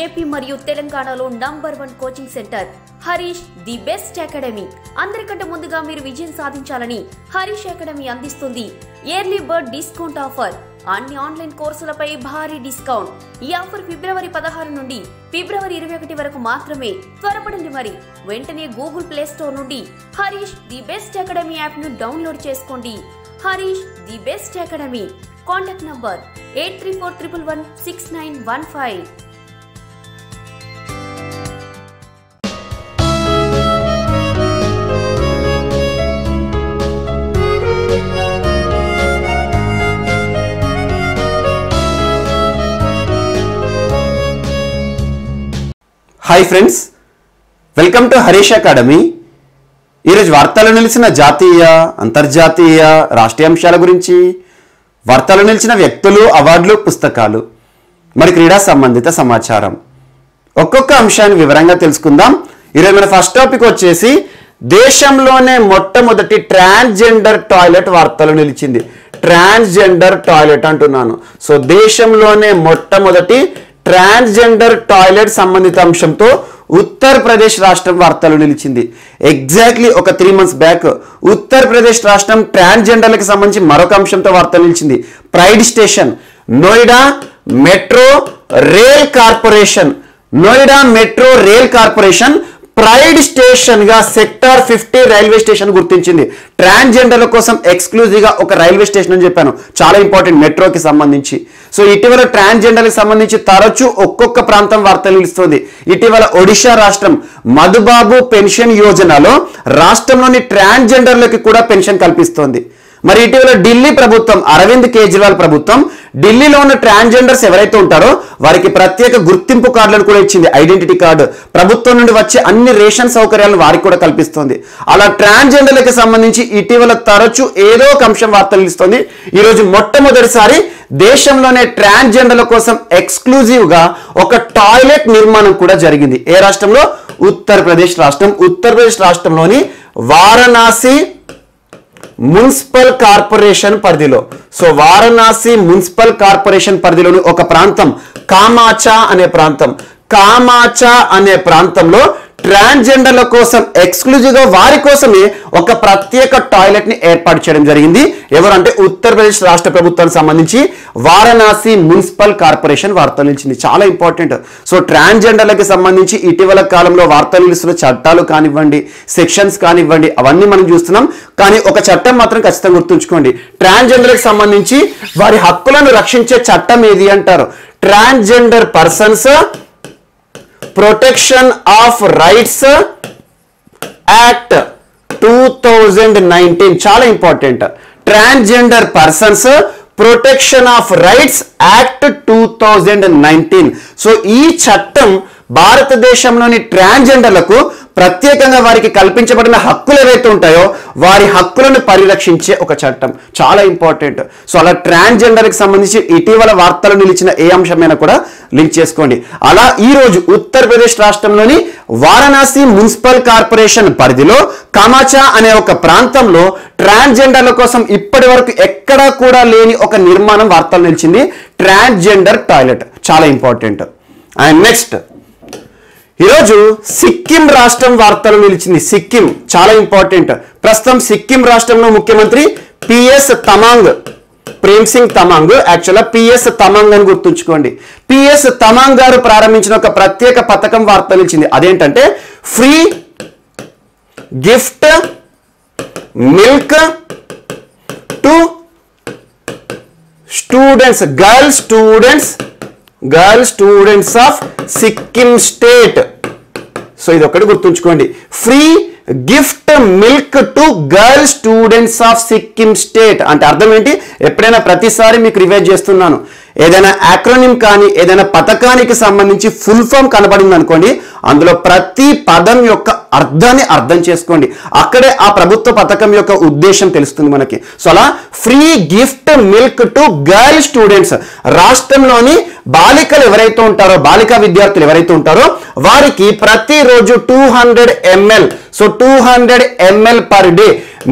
AP మరియు తెలంగాణలో #1 coaching centre Harish the best academy. అందరికంటే ముందుగా మీరు విజయం సాధించాలని హరీష్ అకాడమీ అందిస్తుంది ఎర్లీ బర్డ్ డిస్కౌంట్ ఆఫర్. అన్ని ఆన్లైన్ కోర్సులపై భారీ డిస్కౌంట్. ఈ ఆఫర్ ఫిబ్రవరి 16 నుండి ఫిబ్రవరి 21 వరకు మాత్రమే. త్వరపడండి మరి. వెంటనే గూగుల్ ప్లే స్టోర్ నుండి Harish the best academy app ను డౌన్లోడ్ చేసుకోండి. Harish the best academy. Contact number 8341116915. Hi friends, welcome to Harish academy. ఈరోజు వార్తలు నిలిచిన జాతీయ, అంతర్జాతీయ, రాష్ట్రీయ అంశాల గురించి, వార్తలు నిలిచిన వ్యక్తులు, అవార్డులు, పుస్తకాలు, మరి క్రీడా సంబంధిత సమాచారం ఒక్కొక్క అంశాన్ని వివరంగా తెలుసుకుందాం. ఈరోజు మన ఫస్ట్ టాపిక్ వచ్చేసి దేశంలోనే మొట్టమొదటి ట్రాన్స్జెండర్ టాయిలెట్ వార్తలు నిలిచింది. ట్రాన్స్జెండర్ టాయిలెట్ అంటున్నాను. సో దేశంలోనే మొట్టమొదటి ట్రాన్స్జెండర్ టాయిలెట్ సంబంధిత అంశంతో ఉత్తరప్రదేశ్ రాష్ట్రం వార్తలు నిలిచింది. ఎగ్జాక్ట్లీ ఒక 3 months బ్యాక్ ఉత్తరప్రదేశ్ రాష్ట్రం ట్రాన్స్జెండర్లకు సంబంధించి మరొక అంశంతో వార్తలు నిలిచింది. Pride station, Noida metro rail corporation, Noida metro rail corporation pride station గా సెక్టార్ 50 రైల్వే స్టేషన్ గుర్తించింది. ట్రాన్స్జెండర్ల కోసం ఎక్స్క్లూజివ్ గా ఒక రైల్వే స్టేషన్ అని చెప్పాను, చాలా ఇంపార్టెంట్ మెట్రోకి సంబంధించి. సో ఇటీవల ట్రాన్స్జెండర్కి సంబంధించి తరచూ ఒక్కొక్క ప్రాంతం వార్తలు నిలుస్తుంది. ఇటీవల ఒడిశా రాష్ట్రం మధుబాబు పెన్షన్ యోజనలో రాష్ట్రంలోని ట్రాన్స్జెండర్లకి కూడా పెన్షన్ కల్పిస్తోంది. మరి ఇటీవల ఢిల్లీ ప్రభుత్వం, అరవింద్ కేజ్రీవాల్ ప్రభుత్వం ఢిల్లీలో ఉన్న ట్రాన్స్జెండర్స్ ఎవరైతే ఉంటారో వారికి ప్రత్యేక గుర్తింపు కార్డులను కూడా ఇచ్చింది, ఐడెంటిటీ కార్డు. ప్రభుత్వం నుండి వచ్చే అన్ని రేషన్ సౌకర్యాలను వారికి కూడా కల్పిస్తోంది. అలా ట్రాన్స్జెండర్లకు సంబంధించి ఇటీవల తరచూ ఏదో ఒక అంశం వార్తలు నిలుస్తుంది. ఈరోజు మొట్టమొదటిసారి దేశంలోనే ట్రాన్స్జెండర్ల కోసం ఎక్స్క్లూజివ్ గా ఒక టాయిలెట్ నిర్మాణం కూడా జరిగింది. ఏ రాష్ట్రంలో? ఉత్తరప్రదేశ్ రాష్ట్రం. ఉత్తరప్రదేశ్ రాష్ట్రంలోని వారణాసి మున్సిపల్ కార్పొరేషన్ పరిధిలో. సో వారణాసి మున్సిపల్ కార్పొరేషన్ పరిధిలోని ఒక ప్రాంతం కామాచా అనే ప్రాంతం. కామాచా అనే ప్రాంతంలో ట్రాన్స్జెండర్ల కోసం ఎక్స్క్లూజివ్ గా వారి కోసమే ఒక ప్రత్యేక టాయిలెట్ ని ఏర్పాటు చేయడం జరిగింది. ఎవరంటే ఉత్తరప్రదేశ్ రాష్ట్ర ప్రభుత్వానికి సంబంధించి వారణాసి మున్సిపల్ కార్పొరేషన్ వార్తలు నిలిచింది. చాలా ఇంపార్టెంట్. సో ట్రాన్స్జెండర్లకు సంబంధించి ఇటీవల కాలంలో వార్తలు నిలుస్తున్న చట్టాలు కానివ్వండి, సెక్షన్స్ కానివ్వండి, అవన్నీ మనం చూస్తున్నాం. కానీ ఒక చట్టం మాత్రం ఖచ్చితంగా గుర్తుంచుకోండి. ట్రాన్స్జెండర్కి సంబంధించి వారి హక్కులను రక్షించే చట్టం ఏది అంటారు? Transgender persons protection of rights act 2019. చాలా important. Transgender persons protection of rights act 2019. So ఈ చట్టం భారతదేశంలోని ట్రాన్స్జెండర్లకు ప్రత్యేకంగా వారికి కల్పించబడిన హక్కులు ఏవైతే ఉంటాయో వారి హక్కులను పరిరక్షించే ఒక చట్టం. చాలా ఇంపార్టెంట్. సో అలా ట్రాన్స్జెండర్కి సంబంధించి ఇటీవల వార్తలు నిలిచిన ఏ అంశమైనా కూడా లింక్ చేసుకోండి. అలా ఈ రోజు ఉత్తరప్రదేశ్ రాష్ట్రంలోని వారణాసి మున్సిపల్ కార్పొరేషన్ పరిధిలో కామాచా అనే ఒక ప్రాంతంలో ట్రాన్స్జెండర్ల కోసం ఇప్పటి వరకు ఎక్కడా కూడా లేని ఒక నిర్మాణం వార్తలు నిలిచింది. Transgender toilet. చాలా ఇంపార్టెంట్. అండ్ నెక్స్ట్ ఈరోజు సిక్కిం రాష్ట్రం వార్తలు నిలిచింది. సిక్కిం చాలా ఇంపార్టెంట్. ప్రస్తుతం సిక్కిం రాష్ట్రంలో ముఖ్యమంత్రి పిఎస్ తమాంగ్, ప్రేమ్ సింగ్ తమాంగ్, యాక్చువల్గా పిఎస్ తమాంగ్ అని గుర్తుంచుకోండి. పిఎస్ తమాంగ్ గారు ప్రారంభించిన ఒక ప్రత్యేక పథకం వార్తలు నిలిచింది. అదేంటంటే free gift milk to students, girl students of Sikkim state. So ఇది ఒకటి గుర్తుంచుకోండి. Free gift milk to girl students of Sikkim state అంటే అర్థం ఏంటి? ఎప్పుడైనా ప్రతిసారి మీకు రివైజ్ చేస్తున్నాను. ఏదైనా యాక్రోనిమ్ కానీ ఏదైనా పథకానికి సంబంధించి ఫుల్ ఫామ్ కనబడింది అనుకోండి, అందులో ప్రతి పదం యొక్క అర్థాన్ని అర్థం చేసుకోండి. అక్కడే ఆ ప్రభుత్వ పథకం యొక్క ఉద్దేశం తెలుస్తుంది మనకి. సో అలా free gift milk to girl students, రాష్ట్రంలోని బాలికలు ఎవరైతే ఉంటారో, బాలికా విద్యార్థులు ఎవరైతే ఉంటారో వారికి ప్రతిరోజు 200 ml, so 200 ml per day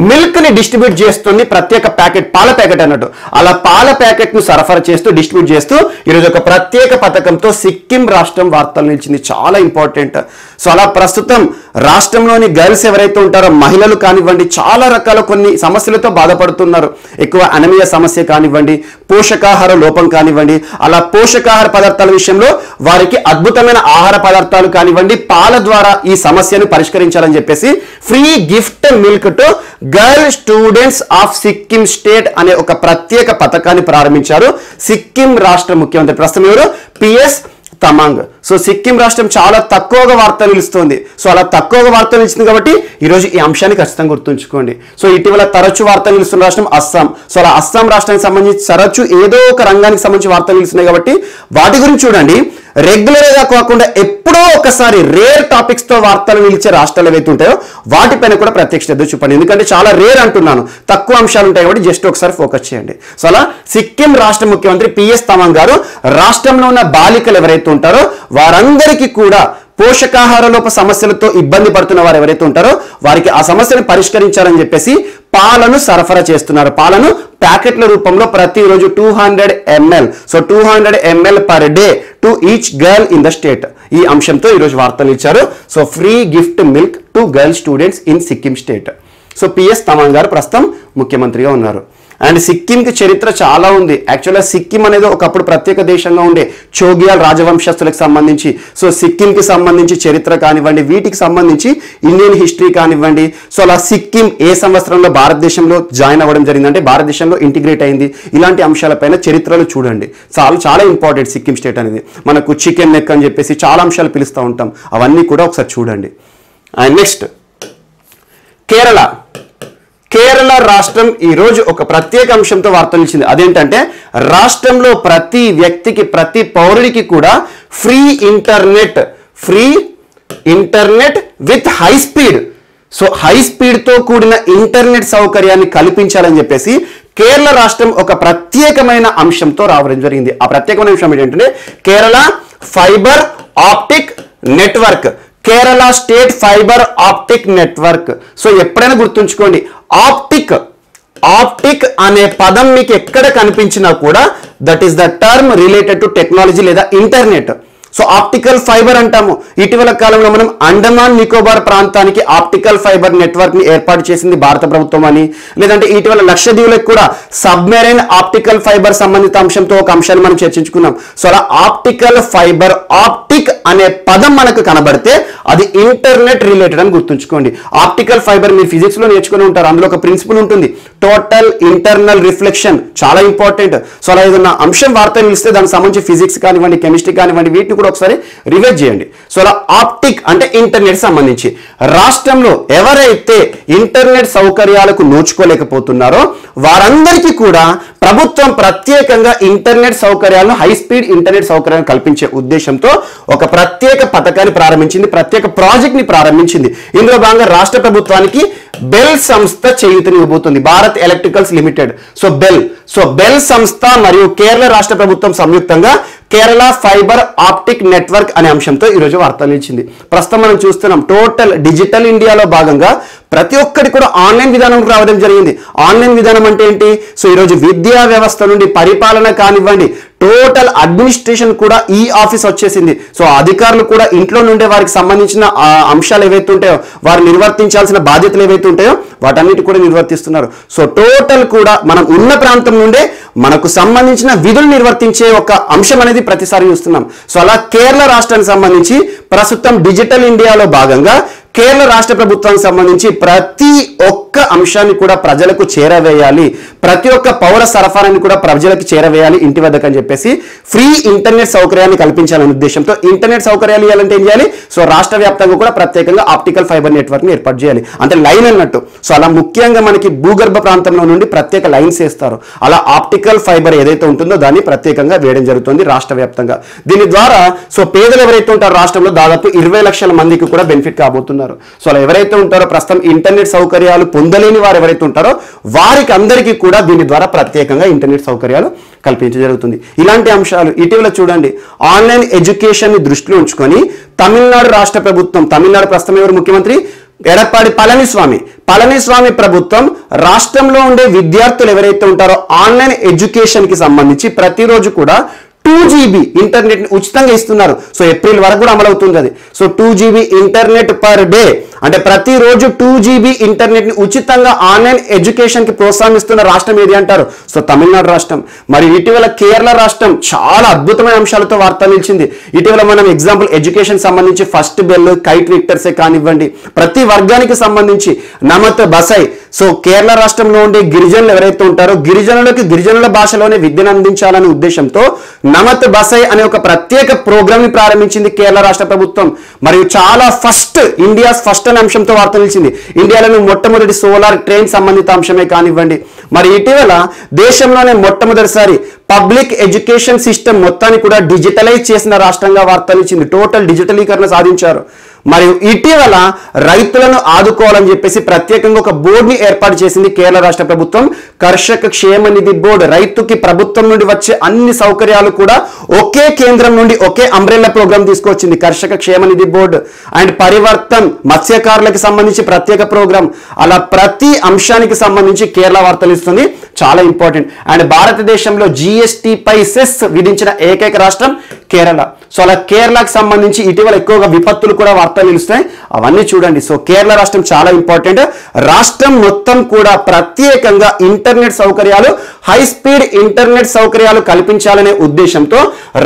milk ని డిస్ట్రిబ్యూట్ చేస్తుంది, ప్రత్యేక ప్యాకెట్, పాల ప్యాకెట్ అన్నట్టు. అలా పాల ప్యాకెట్ ను సరఫరా చేస్తూ డిస్ట్రిబ్యూట్ చేస్తూ ఈరోజు ఒక ప్రత్యేక పథకంతో సిక్కిం రాష్ట్రం వార్తలు నిలిచింది. చాలా ఇంపార్టెంట్. సో అలా ప్రస్తుతం రాష్ట్రంలోని గర్ల్స్ ఎవరైతే ఉంటారో, మహిళలు కానివ్వండి, చాలా రకాల కొన్ని సమస్యలతో బాధపడుతున్నారు. ఎక్కువ అనమియా సమస్య కానివ్వండి, పోషకాహార లోపం కానివ్వండి, అలా పోషకాహార పదార్థాల విషయంలో వారికి అద్భుతమైన ఆహార పదార్థాలు కానివ్వండి, పాల ద్వారా ఈ సమస్యను పరిష్కరించాలని చెప్పేసి free gift milk to girl students of Sikkim state అనే ఒక ప్రత్యేక పథకాన్ని ప్రారంభించారు సిక్కిం రాష్ట్ర ముఖ్యమంత్రి. ప్రస్తుతం ఎవరు? పిఎస్ తమాంగ్. సో సిక్కిం రాష్ట్రం చాలా తక్కువగా వార్తలు నిలుస్తుంది. సో అలా తక్కువగా వార్తలు నిలిచింది కాబట్టి ఈరోజు ఈ అంశాన్ని ఖచ్చితంగా గుర్తుంచుకోండి. సో ఇటీవల తరచు వార్తలు నిలుస్తున్న రాష్ట్రం అస్సాం. సో అలా అస్సాం రాష్ట్రానికి సంబంధించి తరచు ఏదో ఒక రంగానికి సంబంధించి వార్తలు నిలుస్తున్నాయి కాబట్టి వాటి గురించి చూడండి. రెగ్యులర్ గా కాకుండా ఎప్పుడో ఒకసారి రేర్ టాపిక్స్ తో వార్తలు నిలిచే రాష్ట్రాలు ఏవైతే ఉంటాయో వాటిపైన కూడా ప్రత్యేక శ్రద్ధ చూపండి. ఎందుకంటే చాలా రేర్ అంటున్నాను, తక్కువ అంశాలు ఉంటాయి కాబట్టి జస్ట్ ఒకసారి ఫోకస్ చేయండి. సో అలా సిక్కిం రాష్ట్ర ముఖ్యమంత్రి పిఎస్ తమాంగ్ గారు రాష్ట్రంలో ఉన్న బాలికలు ఎవరైతే ఉంటారో వారందరికీ కూడా పోషకాహార లోప సమస్యలతో ఇబ్బంది పడుతున్న వారు ఎవరైతే ఉంటారో వారికి ఆ సమస్యను పరిష్కరించాలని చెప్పేసి పాలను సరఫరా చేస్తున్నారు. పాలను ప్యాకెట్ల రూపంలో ప్రతిరోజు 200 ml. So 200 ml per day to each girl in the state. ఈ అంశంతో ఈరోజు వార్తలు ఇచ్చారు. So free gift milk to girl students in Sikkim state. So PS Tamang గారు ప్రస్తుతం ముఖ్యమంత్రిగా ఉన్నారు. అండ్ సిక్కింకి చరిత్ర చాలా ఉంది. యాక్చువల్గా సిక్కిం అనేది ఒకప్పుడు ప్రత్యేక దేశంగా ఉండే చోగియాల్ రాజవంశస్థులకు సంబంధించి. సో సిక్కింకి సంబంధించి చరిత్ర కానివ్వండి, వీటికి సంబంధించి ఇండియన్ హిస్టరీ కానివ్వండి. సో అలా సిక్కిం ఏ సంవత్సరంలో భారతదేశంలో జాయిన్ అవ్వడం జరిగిందంటే భారతదేశంలో ఇంటిగ్రేట్ అయింది, ఇలాంటి అంశాలపైన చరిత్రలు చూడండి. చాలా ఇంపార్టెంట్ సిక్కిం స్టేట్ అనేది. మనకు చికెన్ నెక్ అని చెప్పేసి చాలా అంశాలు పిలుస్తూ ఉంటాం, అవన్నీ కూడా ఒకసారి చూడండి. అండ్ నెక్స్ట్ కేరళ రాష్ట్రం ఈరోజు ఒక ప్రత్యేక అంశంతో వార్తలు ఇచ్చింది. అదేంటంటే రాష్ట్రంలో ప్రతి వ్యక్తికి, ప్రతి పౌరుడికి కూడా free internet with high speed. So high స్పీడ్తో కూడిన ఇంటర్నెట్ సౌకర్యాన్ని కల్పించాలని చెప్పేసి కేరళ రాష్ట్రం ఒక ప్రత్యేకమైన అంశంతో రావడం జరిగింది. ఆ ప్రత్యేకమైన అంశం ఏంటంటే Kerala fibre optic network, Kerala state fibre optic network. So ఎప్పుడైనా గుర్తుంచుకోండి, ఆప్టిక్ అనే పదం మీకు ఎక్కడ కనిపించినా కూడా that is the term related to technology లేదా ఇంటర్నెట్. సో ఆప్టికల్ ఫైబర్ అంటాము. ఇటీవల కాలంలో మనం అండమాన్ నికోబార్ ప్రాంతానికి ఆప్టికల్ ఫైబర్ నెట్వర్క్ ని ఏర్పాటు చేసింది భారత ప్రభుత్వం అని, లేదంటే ఇటీవల లక్షద్వీపులకు కూడా సబ్మెరైన్ ఆప్టికల్ ఫైబర్ సంబంధిత అంశంతో ఒక అంశాన్ని మనం చర్చించుకున్నాం. సో అలా ఆప్టికల్ ఫైబర్, ఆప్టిక్ అనే పదం మనకు కనబడితే అది ఇంటర్నెట్ రిలేటెడ్ అని గుర్తుంచుకోండి. ఆప్టికల్ ఫైబర్ మీరు ఫిజిక్స్ లో నేర్చుకుని ఉంటారు. అందులో ఒక ప్రిన్సిపల్ ఉంటుంది, టోటల్ ఇంటర్నల్ రిఫ్లెక్షన్. చాలా ఇంపార్టెంట్. సో అలా ఏదైనా అంశం వార్త నిలిస్తే దానికి సంబంధించి ఫిజిక్స్ కానివ్వండి, కెమిస్ట్రీ కానివ్వండి, వీటిని కూడా ఒకసారి రివైజ్ చేయండి. సో అలా ఆప్టిక్ అంటే ఇంటర్నెట్ సంబంధించి రాష్ట్రంలో ఎవరైతే ఇంటర్నెట్ సౌకర్యాలకు నోచుకోలేకపోతున్నారో వారందరికీ కూడా ప్రభుత్వం ప్రత్యేకంగా ఇంటర్నెట్ సౌకర్యాలను, హై స్పీడ్ ఇంటర్నెట్ సౌకర్యాలను కల్పించే ఉద్దేశంతో ఒక ప్రత్యేక పథకాన్ని ప్రారంభించింది, ప్రత్యేక ప్రాజెక్ట్ ని ప్రారంభించింది. ఇందులో భాగంగా రాష్ట్ర ప్రభుత్వానికి బెల్ సంస్థ చేయూతనివ్వబోతుంది, Bharat electricals limited. So BEL సంస్థ మరియు కేరళ రాష్ట్ర ప్రభుత్వం సంయుక్తంగా కేరళ ఫైబర్ ఆప్టిక్ నెట్వర్క్ అనే అంశంతో ఈరోజు వార్తలు ఇచ్చింది. ప్రస్తుతం మనం చూస్తున్నాం టోటల్ డిజిటల్ ఇండియాలో భాగంగా ప్రతి ఒక్కటి కూడా ఆన్లైన్ విధానం రావడం జరిగింది. ఆన్లైన్ విధానం అంటే ఏంటి? సో ఈరోజు విద్యా వ్యవస్థ నుండి పరిపాలన కానివ్వండి, టోటల్ అడ్మినిస్ట్రేషన్ కూడా ఈ ఆఫీస్ వచ్చేసింది. సో అధికారులు కూడా ఇంట్లో నుండే వారికి సంబంధించిన అంశాలు ఏవైతే ఉంటాయో, వారు నిర్వర్తించాల్సిన బాధ్యతలు ఏవైతే ఉంటాయో వాటన్నిటి కూడా నిర్వర్తిస్తున్నారు. సో టోటల్ కూడా మనం ఉన్న ప్రాంతం నుండే మనకు సంబంధించిన విధులు నిర్వర్తించే ఒక అంశం అనేది ప్రతిసారి చూస్తున్నాం. సో అలా కేరళ రాష్ట్రానికి సంబంధించి ప్రస్తుతం డిజిటల్ ఇండియాలో భాగంగా కేరళ రాష్ట్ర ప్రభుత్వానికి సంబంధించి ప్రతి ఒక్క అంశాన్ని కూడా ప్రజలకు చేరవేయాలి, ప్రతి ఒక్క పౌర సరఫరాని కూడా ప్రజలకు చేరవేయాలి ఇంటి వద్దకు అని చెప్పేసి ఫ్రీ ఇంటర్నెట్ సౌకర్యాన్ని కల్పించాలనే ఉద్దేశంతో ఇంటర్నెట్ సౌకర్యాలు ఇవ్వాలంటే ఏం చేయాలి? సో రాష్ట్ర వ్యాప్తంగా కూడా ప్రత్యేకంగా ఆప్టికల్ ఫైబర్ నెట్వర్క్ ని ఏర్పాటు చేయాలి, అంటే లైన్ అన్నట్టు. సో అలా ముఖ్యంగా మనకి భూగర్భ ప్రాంతంలో నుండి ప్రత్యేక లైన్స్ వేస్తారు. అలా ఆప్టికల్ ఫైబర్ ఏదైతే ఉంటుందో దాన్ని ప్రత్యేకంగా వేయడం జరుగుతుంది రాష్ట్ర వ్యాప్తంగా. దీని ద్వారా సో పేదలు ఎవరైతే ఉంటారో రాష్ట్రంలో దాదాపు 20 లక్షల మందికి కూడా బెనిఫిట్ కాబోతున్నారు. సో అలా ఎవరైతే ఉంటారో ప్రస్తుతం ఇంటర్నెట్ సౌకర్యాలు పొందలేని వారు ఎవరైతే ఉంటారో వారికి అందరికీ కూడా దీని ద్వారా ప్రత్యేకంగా ఇంటర్నెట్ సౌకర్యాలు కల్పించడం జరుగుతుంది. ఇలాంటి అంశాలు ఇటీవల చూడండి, ఆన్లైన్ ఎడ్యుకేషన్ ని దృష్టిలో ఉంచుకొని తమిళనాడు రాష్ట్ర ప్రభుత్వం, తమిళనాడు ప్రస్తుతం ఎవరు ముఖ్యమంత్రి? ఎడప్పాడి పళనిస్వామి ప్రభుత్వం రాష్ట్రంలో ఉండే విద్యార్థులు ఎవరైతే ఉంటారో ఆన్లైన్ ఎడ్యుకేషన్ కి సంబంధించి ప్రతిరోజు కూడా 2 GB ఇంటర్నెట్ ఉచితంగా ఇస్తున్నారు. సో ఏప్రిల్ వరకు కూడా అమలవుతుంది అది. So 2 GB internet per day, అంటే ప్రతిరోజు 2 GB ఇంటర్నెట్ ని ఉచితంగా ఆన్లైన్ ఎడ్యుకేషన్ కి ప్రోత్సాహిస్తున్న రాష్ట్రం ఏది అంటారు? సో తమిళనాడు రాష్ట్రం. మరి ఇటీవల కేరళ రాష్ట్రం చాలా అద్భుతమైన అంశాలతో వార్త నిలిచింది. ఇటీవల మనం ఎగ్జాంపుల్ ఎడ్యుకేషన్ సంబంధించి ఫస్ట్ బెల్, కైట్ విక్టర్సే కానివ్వండి, ప్రతి వర్గానికి సంబంధించి నమత్ బసై. సో కేరళ రాష్ట్రంలో ఉండే గిరిజనులు ఎవరైతే ఉంటారో గిరిజనులకి గిరిజనుల భాషలోనే విద్యను అందించాలనే ఉద్దేశంతో నమత్ బసై అనే ఒక ప్రత్యేక ప్రోగ్రామ్ ని ప్రారంభించింది కేరళ రాష్ట్ర ప్రభుత్వం. మరియు చాలా ఇండియాస్ ఫస్ట్ అనే అంశంతో వార్త నిలిచింది. ఇండియాలోని మొట్టమొదటి సోలార్ ట్రైన్ సంబంధిత అంశమే కానివ్వండి. మరి ఇటీవల దేశంలోనే మొట్టమొదటిసారి పబ్లిక్ ఎడ్యుకేషన్ సిస్టమ్ మొత్తాన్ని కూడా డిజిటలైజ్ చేసిన రాష్ట్రంగా వార్త నిలిచింది. టోటల్ డిజిటలీకరణ సాధించారు. మరియు ఇటీవల రైతులను ఆదుకోవాలని చెప్పేసి ప్రత్యేకంగా ఒక బోర్డుని ఏర్పాటు చేసింది కేరళ రాష్ట్ర ప్రభుత్వం. కర్షక క్షేమ నిధి బోర్డు. రైతుకి ప్రభుత్వం నుండి వచ్చే అన్ని సౌకర్యాలు కూడా ఒకే కేంద్రం నుండి ఒకే అంబ్రెల్లా ప్రోగ్రామ్ తీసుకొచ్చింది కర్షక క్షేమ నిధి బోర్డు. అండ్ పరివర్తన్ మత్స్యకారులకు సంబంధించి ప్రత్యేక ప్రోగ్రామ్. అలా ప్రతి అంశానికి సంబంధించి కేరళ వార్తలు ఇస్తుంది. చాలా ఇంపార్టెంట్. అండ్ భారతదేశంలో GST పై సెస్ విధించిన ఏకైక రాష్ట్రం కేరళ. సో అలా కేరళకు సంబంధించి ఇటీవల ఎక్కువగా విపత్తులు కూడా వార్తలు నిలుస్తాయి, అవన్నీ చూడండి. సో కేరళ రాష్ట్రం చాలా ఇంపార్టెంట్. రాష్ట్రం మొత్తం కూడా ప్రత్యేకంగా ఇంటర్నెట్ సౌకర్యాలు, హై స్పీడ్ ఇంటర్నెట్ సౌకర్యాలు కల్పించాలనే ఉద్దేశంతో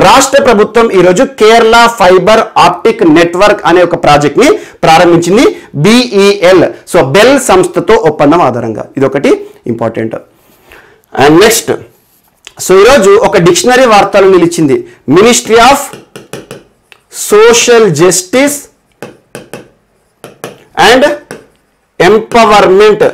రాష్ట్ర ప్రభుత్వం ఈరోజు కేరళ ఫైబర్ ఆప్టిక్ నెట్వర్క్ అనే ఒక ప్రాజెక్ట్ ని ప్రారంభించింది. BEL. సో బెల్ సంస్థతో ఒప్పందం ఆధారంగా. ఇదొకటి ఇంపార్టెంట్. అండ్ నెక్స్ట్, సో ఈరోజు ఒక డిక్షనరీ వార్తలు నిలిచింది. Ministry of social justice and empowerment,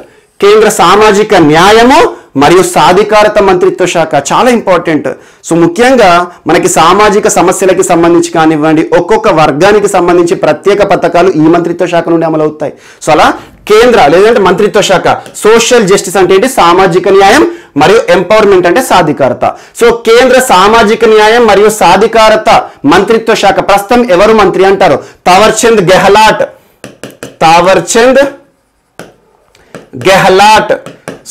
కేంద్ర సామాజిక న్యాయము మరియు సాధికారత మంత్రిత్వ శాఖ. చాలా ఇంపార్టెంట్. సో ముఖ్యంగా మనకి సామాజిక సమస్యలకి సంబంధించి కానివ్వండి, ఒక్కొక్క వర్గానికి సంబంధించి ప్రత్యేక పథకాలు ఈ మంత్రిత్వ శాఖ నుండి అమలవుతాయి. సో అలా కేంద్ర లేదంటే మంత్రిత్వ శాఖ. సోషల్ జస్టిస్ అంటే ఏంటి? సామాజిక న్యాయం. మరియు ఎంపవర్మెంట్ అంటే సాధికారత. సో కేంద్ర సామాజిక న్యాయం మరియు సాధికారత మంత్రిత్వ శాఖ ప్రస్తుతం ఎవరు మంత్రి అంటారు? తావర్చంద్ గెహ్లాట్.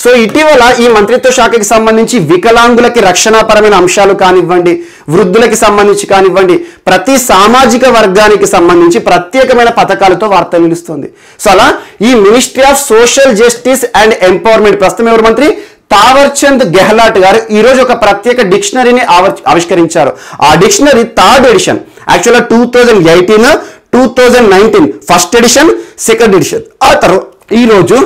సో ఇటీవల ఈ మంత్రిత్వ శాఖకి సంబంధించి వికలాంగులకి రక్షణాపరమైన అంశాలు కానివ్వండి, వృద్ధులకి సంబంధించి కానివ్వండి, ప్రతి సామాజిక వర్గానికి సంబంధించి ప్రత్యేకమైన పథకాలతో వార్త నిలుస్తుంది. సో అలా ఈ ministry of social justice and empowerment ప్రస్తుతం ఎవరు మంత్రి? తావర్చంద్ గెహ్లాట్ గారు ఈరోజు ఒక ప్రత్యేక డిక్షనరీని ఆవిష్కరించారు. ఆ డిక్షనరీ 3rd ఎడిషన్. యాక్చువల్గా 2018, 2019 ఫస్ట్ ఎడిషన్, సెకండ్ ఎడిషన్. ఆ తర్వాత ఈరోజు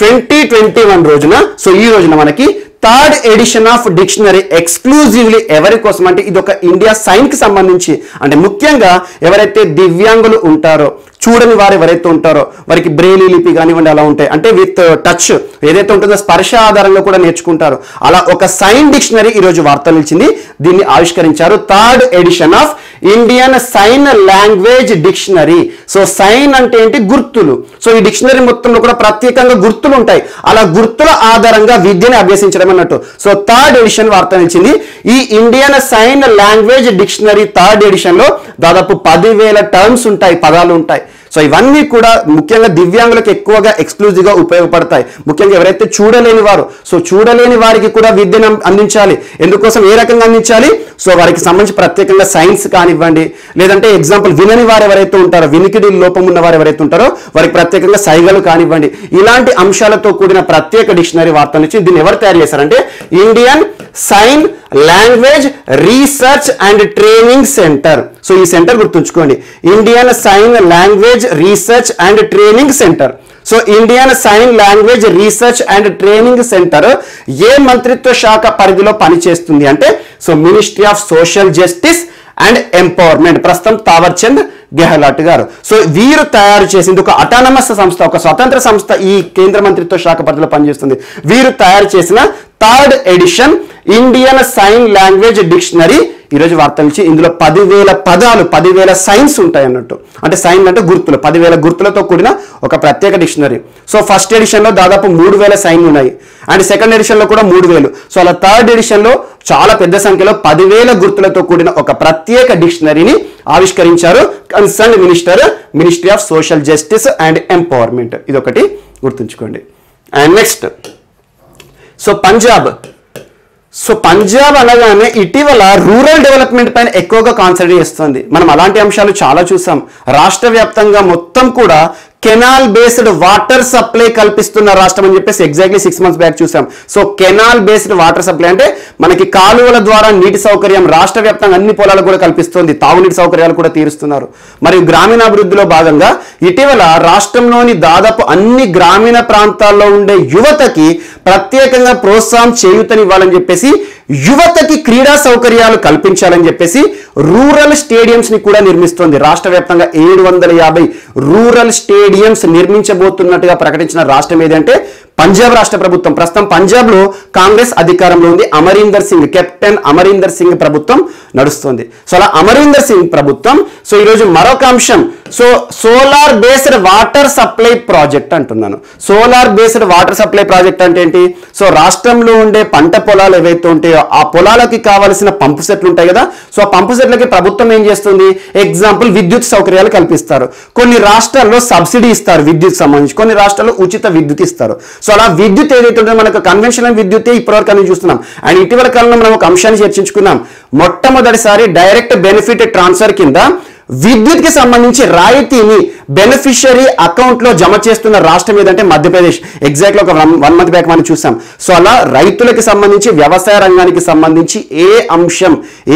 2021 రోజున, సో ఈ రోజున మనకి 3rd edition of dictionary exclusively ఎవరి కోసం అంటే ఇది ఒక ఇండియా సైన్ కి సంబంధించి, అంటే ముఖ్యంగా ఎవరైతే దివ్యాంగులు ఉంటారో, చూడని వారు ఎవరైతే ఉంటారో వారికి బ్రెయిలీ లిపి కానివ్వండి అలా ఉంటాయి, అంటే విత్ టచ్ ఏదైతే ఉంటుందో స్పర్శ ఆధారంగా కూడా నేర్చుకుంటారు. అలా ఒక సైన్ డిక్షనరీ ఈరోజు వార్తలు ఇచ్చింది. దీన్ని ఆవిష్కరించారు. 3rd edition of Indian sign language dictionary. So sign అంటే ఏంటి? గుర్తులు. సో ఈ డిక్షనరీ మొత్తంలో కూడా ప్రత్యేకంగా గుర్తులు ఉంటాయి. అలా గుర్తుల ఆధారంగా విద్యని అభ్యసించడం అన్నట్టు. సో 3rd ఎడిషన్ వార్త నిలిచింది. ఈ Indian sign language dictionary 3rd edition లో దాదాపు 10,000 టర్మ్స్ ఉంటాయి, పదాలు ఉంటాయి. సో ఇవన్నీ కూడా ముఖ్యంగా దివ్యాంగులకు ఎక్కువగా ఎక్స్క్లూజివ్ గా ఉపయోగపడతాయి. ముఖ్యంగా ఎవరైతే చూడలేని వారు, సో చూడలేని వారికి కూడా విద్యను అందించాలి. ఎందుకోసం, ఏ రకంగా అందించాలి? సో వారికి సంబంధించి ప్రత్యేకంగా సైన్స్ కానివ్వండి, లేదంటే ఎగ్జాంపుల్ వినని వారు ఎవరైతే ఉంటారో, వినికిడి లోపం ఉన్న వారు ఎవరైతే ఉంటారో వారికి ప్రత్యేకంగా సైగలు కానివ్వండి, ఇలాంటి అంశాలతో కూడిన ప్రత్యేక డిక్షనరీ వార్త నుంచి దీన్ని ఎవరు తయారు చేశారంటే Indian sign language research and training centre. So ఈ సెంటర్ గుర్తుంచుకోండి, Indian sign language research and training centre. So Indian sign language research and training centre ఏ మంత్రిత్వ శాఖ పరిధిలో పనిచేస్తుంది అంటే, so ministry of social justice and empowerment, ప్రస్తుతం తావర్చంద్ గెహ్లాట్ గారు. సో వీరు తయారు చేసింది ఒక అటానమస్ సంస్థ, ఒక స్వతంత్ర సంస్థ ఈ కేంద్ర మంత్రిత్వ శాఖ పరిధిలో పనిచేస్తుంది. వీరు తయారు చేసిన 3rd edition Indian sign language dictionary ఈరోజు వార్త నుంచి. ఇందులో 10,000 పదాలు, 10,000 సైన్స్ ఉంటాయి అన్నట్టు. అంటే సైన్ అంటే గుర్తులు, 10,000 గుర్తులతో కూడిన ఒక ప్రత్యేక డిక్షనరీ. సో ఫస్ట్ ఎడిషన్ లో దాదాపు 3,000 సైన్లు ఉన్నాయి, అండ్ సెకండ్ ఎడిషన్ లో కూడా 3,000. సో అలా 3rd ఎడిషన్ లో చాలా పెద్ద సంఖ్యలో 10,000 గుర్తులతో కూడిన ఒక ప్రత్యేక డిక్షనరీని ఆవిష్కరించారు concern minister ministry of social justice and empowerment. ఇది ఒకటి గుర్తుంచుకోండి. అండ్ నెక్స్ట్ పంజాబ్ అనగానే ఇటీవల రూరల్ డెవలప్మెంట్ పైన ఎక్కువగా కాన్సన్ట్రేట్ చేస్తుంది. మనం అలాంటి అంశాలు చాలా చూసాం. రాష్ట్ర వ్యాప్తంగా మొత్తం కూడా కెనాల్ బేస్డ్ వాటర్ సప్లై కల్పిస్తున్న రాష్ట్రం అని చెప్పేసి ఎగ్జాక్ట్లీ 6 months బ్యాక్ చూసాం. So canal based water supply అంటే మనకి కాలువల ద్వారా నీటి సౌకర్యం రాష్ట్ర వ్యాప్తంగా అన్ని పొలాలకు కూడా కల్పిస్తుంది. తాగునీటి సౌకర్యాలు కూడా తీరుస్తున్నారు. మరియు గ్రామీణాభివృద్ధిలో భాగంగా ఇటీవల రాష్ట్రంలోని దాదాపు అన్ని గ్రామీణ ప్రాంతాల్లో ఉండే యువతకి ప్రత్యేకంగా ప్రోత్సాహం చేయూతనివ్వాలని చెప్పేసి యువతకి క్రీడా సౌకర్యాలు కల్పించాలని చెప్పేసి రూరల్ స్టేడియంస్ ని కూడా నిర్మిస్తోంది. రాష్ట్ర వ్యాప్తంగా 750 రూరల్ స్టేడియంస్ నిర్మించబోతున్నట్టుగా ప్రకటించిన రాష్ట్రం ఏదంటే పంజాబ్ రాష్ట్ర ప్రభుత్వం. ప్రస్తుతం పంజాబ్ లో కాంగ్రెస్ అధికారంలో ఉంది. కెప్టెన్ అమరీందర్ సింగ్ ప్రభుత్వం నడుస్తుంది. సో అలా అమరీందర్ సింగ్ ప్రభుత్వం. సో ఈరోజు మరొక అంశం, solar based water supply project అంటున్నాను. Solar based water supply project అంటే ఏంటి? సో రాష్ట్రంలో ఉండే పంట పొలాలు ఏవైతే ఉంటాయో ఆ పొలాలకి కావాల్సిన పంపు సెట్లు ఉంటాయి కదా. సో ఆ పంపు సెట్లకి ప్రభుత్వం ఏం చేస్తుంది? ఎగ్జాంపుల్ విద్యుత్ సౌకర్యాలు కల్పిస్తారు. కొన్ని రాష్ట్రాల్లో సబ్సిడీ ఇస్తారు విద్యుత్ సంబంధించి, కొన్ని రాష్ట్రాల్లో ఉచిత విద్యుత్ ఇస్తారు. సో అలా విద్యుత్ ఏదైతే ఉంటుందో మనకు కన్వెన్షనల్ విద్యుత్ ఇప్పటివరకు అని చూస్తున్నాం. అండ్ ఇటీవల కాలంలో మనం ఒక అంశాన్ని చర్చించుకున్నాం. మొట్టమొదటిసారి డైరెక్ట్ బెనిఫిట్ ట్రాన్స్ఫర్ కింద విద్యుత్ కి సంబంధించి రాయితీని బెనిఫిషియరీ అకౌంట్ లో జమ చేస్తున్న రాష్ట్రం ఏదంటే మధ్యప్రదేశ్. ఎగ్జాక్ట్లీ ఒక 1 month బ్యాక్ మనం చూసాం. సో అలా రైతులకి సంబంధించి వ్యవసాయ రంగానికి సంబంధించి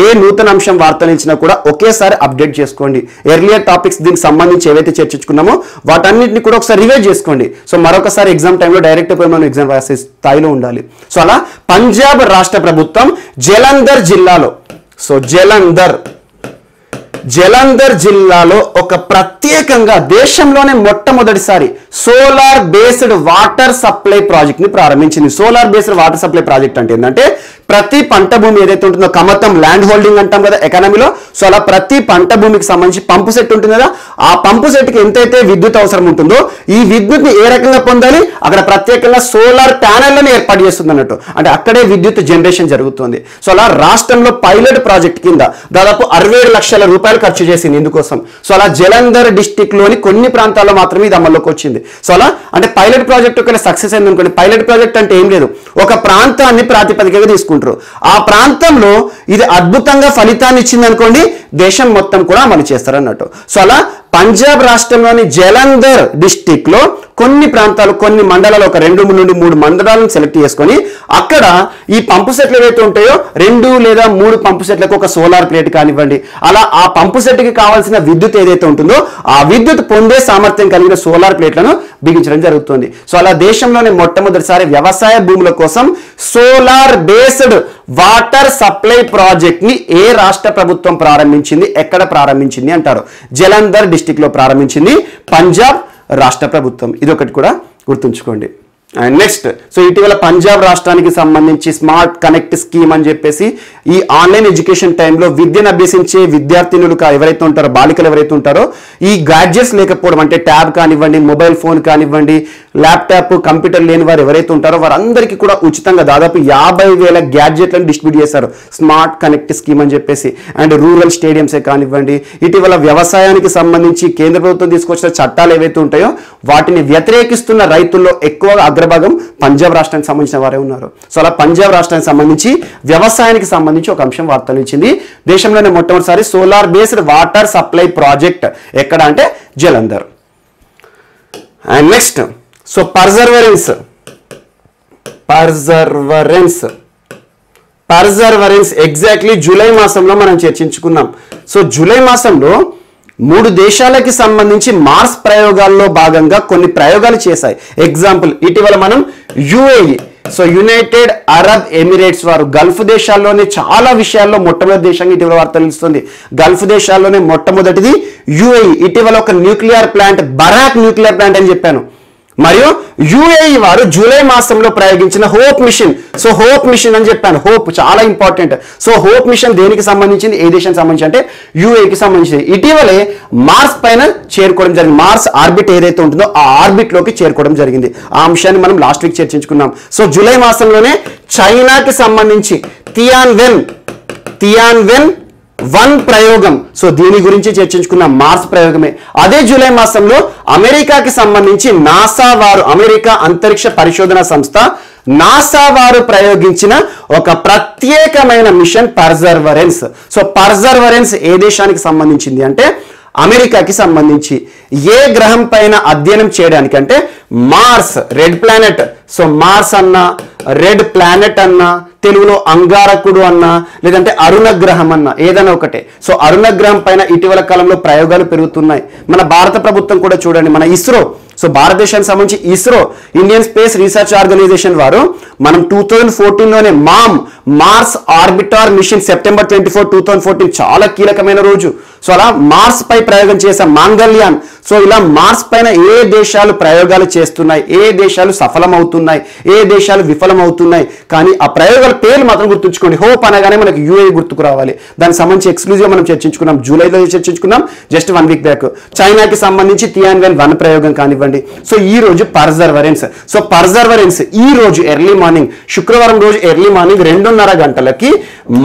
ఏ నూతన అంశం వార్తలించినా కూడా ఒకేసారి అప్డేట్ చేసుకోండి. ఎర్లియర్ టాపిక్స్ దీనికి సంబంధించి ఏవైతే చర్చించుకున్నామో వాటన్నిటిని కూడా ఒకసారి రివైజ్ చేసుకోండి. సో మరొకసారి ఎగ్జామ్ టైంలో డైరెక్ట్ మనం ఎగ్జామ్ రాసే స్థాయిలో ఉండాలి. సో అలా పంజాబ్ రాష్ట్ర ప్రభుత్వం జలంధర్ జిల్లాలో ఒక ప్రత్యేకంగా దేశంలోనే మొట్టమొదటిసారి solar based water supply project ని ప్రారంభించింది. Solar based water supply project అంటే ఏంటంటే ప్రతి పంట భూమి ఏదైతే ఉంటుందో, కమతం ల్యాండ్ హోల్డింగ్ అంటాం కదా ఎకానమీలో. సో అలా ప్రతి పంట భూమికి సంబంధించి పంపు సెట్ ఉంటుంది కదా. ఆ పంపు సెట్ కి ఎంతైతే విద్యుత్ అవసరం ఉంటుందో ఈ విద్యుత్ ని ఏ రకంగా పొందాలి? అక్కడ ప్రత్యేకంగా సోలార్ ప్యానెల్లను ఏర్పాటు చేస్తుంది అన్నట్టు. అంటే అక్కడే విద్యుత్ జనరేషన్ జరుగుతుంది. సో అలా రాష్ట్రంలో పైలట్ ప్రాజెక్ట్ కింద దాదాపు 67 లక్షల రూపాయలు ఖర్చు చేసింది ఇందుకోసం. సో అలా జలంధర్ డిస్టిక్ లోని కొన్ని ప్రాంతాల్లో మాత్రమే ఇది అమల్లోకి వచ్చింది. సో అలా అంటే పైలట్ ప్రాజెక్ట్ ఒకవేళ సక్సెస్ అయింది అనుకోండి. పైలట్ ప్రాజెక్ట్ అంటే ఏం లేదు, ఒక ప్రాంతాన్ని ప్రాతిపదికగా తీసుకుంటారు. ఆ ప్రాంతంలో ఇది అద్భుతంగా ఫలితాన్ని ఇచ్చింది అనుకోండి, దేశం మొత్తం కూడా అమలు చేస్తారు అన్నట్టు. సో అలా పంజాబ్ రాష్ట్రంలోని జలంధర్ డిస్టిక్ లో కొన్ని ప్రాంతాలు, కొన్ని మండలాలు, ఒక 2 నుండి 3 మండలాలను సెలెక్ట్ చేసుకొని అక్కడ ఈ పంపు సెట్లు ఏవైతే ఉంటాయో 2 లేదా 3 పంపు సెట్లకు ఒక సోలార్ ప్లేట్ కానివ్వండి, అలా ఆ పంపు సెట్కి కావాల్సిన విద్యుత్ ఏదైతే ఉంటుందో ఆ విద్యుత్ పొందే సామర్థ్యం కలిగిన సోలార్ ప్లేట్లను బిగించడం జరుగుతుంది. సో అలా దేశంలోనే మొట్టమొదటిసారి వ్యవసాయ భూముల కోసం solar based water supply project ని ఏ రాష్ట్ర ప్రభుత్వం ప్రారంభించింది, ఎక్కడ ప్రారంభించింది అంటారు? జలంధర్ డిస్టిక్ లో ప్రారంభించింది పంజాబ్ రాష్ట్ర ప్రభుత్వం. ఇది ఒకటి కూడా గుర్తుంచుకోండి. అండ్ నెక్స్ట్, సో ఇటీవల పంజాబ్ రాష్ట్రానికి సంబంధించి స్మార్ట్ కనెక్ట్ స్కీమ్ అని చెప్పేసి ఈ ఆన్లైన్ ఎడ్యుకేషన్ టైంలో విద్యను అభ్యసించే విద్యార్థినులు ఎవరైతే ఉంటారో, బాలికలు ఎవరైతే ఉంటారో, ఈ గ్యాడ్జెట్స్ లేకపోవడం అంటే ట్యాబ్ కానివ్వండి, మొబైల్ ఫోన్ కానివ్వండి, ల్యాప్టాప్, కంప్యూటర్ లేని వారు ఎవరైతే ఉంటారో వారందరికీ కూడా ఉచితంగా దాదాపు 50,000 గ్యాడ్జెట్లను డిస్ట్రిబ్యూట్ చేశారు స్మార్ట్ కనెక్ట్ స్కీమ్ అని చెప్పేసి. అండ్ రూరల్ స్టేడియంసే కానివ్వండి, ఇటీవల వ్యవసాయానికి సంబంధించి కేంద్ర ప్రభుత్వం తీసుకొచ్చిన చట్టాలు ఏవైతే ఉంటాయో వాటిని వ్యతిరేకిస్తున్న రైతుల్లో ఎక్కువగా అగ్రభాగం పంజాబ్ రాష్ట్రానికి సంబంధించిన వారే ఉన్నారు. సో అలా పంజాబ్ రాష్ట్రానికి సంబంధించి వ్యవసాయానికి సంబంధించి ఒక అంశం వార్తలు ఇచ్చింది. దేశంలోనే మొట్టమొదటిసారి solar based water supply project ఎక్కడ అంటే Jalandhar. And next, so perseverance exactly July మాసంలో మనం చర్చించుకున్నాం. సో జూలై మాసంలో 3 దేశాలకి సంబంధించి మార్స్ ప్రయోగాల్లో భాగంగా కొన్ని ప్రయోగాలు చేశాయి. ఎగ్జాంపుల్ ఇటీవల మనం UAE, so United Arab Emirates వారు గల్ఫ్ దేశాల్లోనే చాలా విషయాల్లో మొట్టమొదటి దేశంగా ఇటీవల వార్త తెలుస్తుంది. గల్ఫ్ దేశాల్లోనే మొట్టమొదటిది యుఏఈ. ఇటీవల ఒక nuclear plant, Barakah nuclear plant అని చెప్పాను. మరియు యుఏఈ వారు జూలై మాసంలో ప్రయోగించిన Hope mission. So Hope mission అని చెప్పాను, హోప్ చాలా ఇంపార్టెంట్. సో హోప్ మిషన్ దేనికి సంబంధించింది, ఏ దేశానికి సంబంధించి అంటే యుఏఈకి సంబంధించింది. ఇటీవలే మార్స్ పైన చేరుకోవడం జరిగింది. మార్స్ ఆర్బిట్ ఏదైతే ఉంటుందో ఆ ఆర్బిట్ లోకి చేరుకోవడం జరిగింది. ఆ అంశాన్ని మనం లాస్ట్ వీక్ చర్చించుకున్నాం. సో జూలై మాసంలోనే చైనాకి సంబంధించి తియాన్వెన్ 1 ప్రయోగం. సో దీని గురించి చర్చించుకున్న మార్స్ ప్రయోగమే. అదే జూలై మాసంలో అమెరికాకి సంబంధించి నాసా వారు, అమెరికా అంతరిక్ష పరిశోధన సంస్థ నాసా వారు ప్రయోగించిన ఒక ప్రత్యేకమైన మిషన్ పర్సర్వరెన్స్. సో పర్సర్వరెన్స్ ఏ దేశానికి సంబంధించింది అంటే అమెరికాకి సంబంధించి. ఏ గ్రహం పైన అధ్యయనం చేయడానికి అంటే Mars, red planet. So Mars అన్న, రెడ్ ప్లానెట్ అన్న, తెలుగులో అంగారకుడు అన్న, లేదంటే అరుణ గ్రహం అన్న, ఏదైనా ఒకటే. సో అరుణ గ్రహం పైన ఇటీవల కాలంలో ప్రయోగాలు పెరుగుతున్నాయి. మన భారత ప్రభుత్వం కూడా చూడండి, మన ఇస్రో, సో భారతదేశానికి సంబంధించి ISRO, Indian Space Research Organisation వారు మనం 2014లోనే మార్స్ ఆర్బిటార్ మిషన్ సెప్టెంబర్ 24, 2014 చాలా కీలకమైన రోజు. సో అలా మార్స్ పై ప్రయోగం చేశాం, మాంగళ్యాన్. సో ఇలా మార్స్ పైన ఏ దేశాలు ప్రయోగాలు చేస్తున్నాయి, ఏ దేశాలు సఫలమవుతున్నాయి, ఏ దేశాలు విఫలమవుతున్నాయి, కానీ ఆ ప్రయోగాల పేర్లు మాత్రం గుర్తుంచుకోండి. హోప్ అనగానే మనకి యూఏ గుర్తుకు రావాలి. దానికి సంబంధించి ఎక్స్క్లూజివ్ మనం చర్చించుకున్నాం, జూలైలో చర్చించుకున్నాం, జస్ట్ 1 వీక్ బ్యాక్. చైనాకి సంబంధించి తియాన్వెన్ 1 ప్రయోగం కానివ్వండి. సో ఈ రోజు పర్సర్వరెన్స్. సో పర్సర్వరెన్స్ ఈ రోజు ఎర్లీ మార్నింగ్, శుక్రవారం రోజు ఎర్లీ మార్నింగ్ 2:30 గంటలకి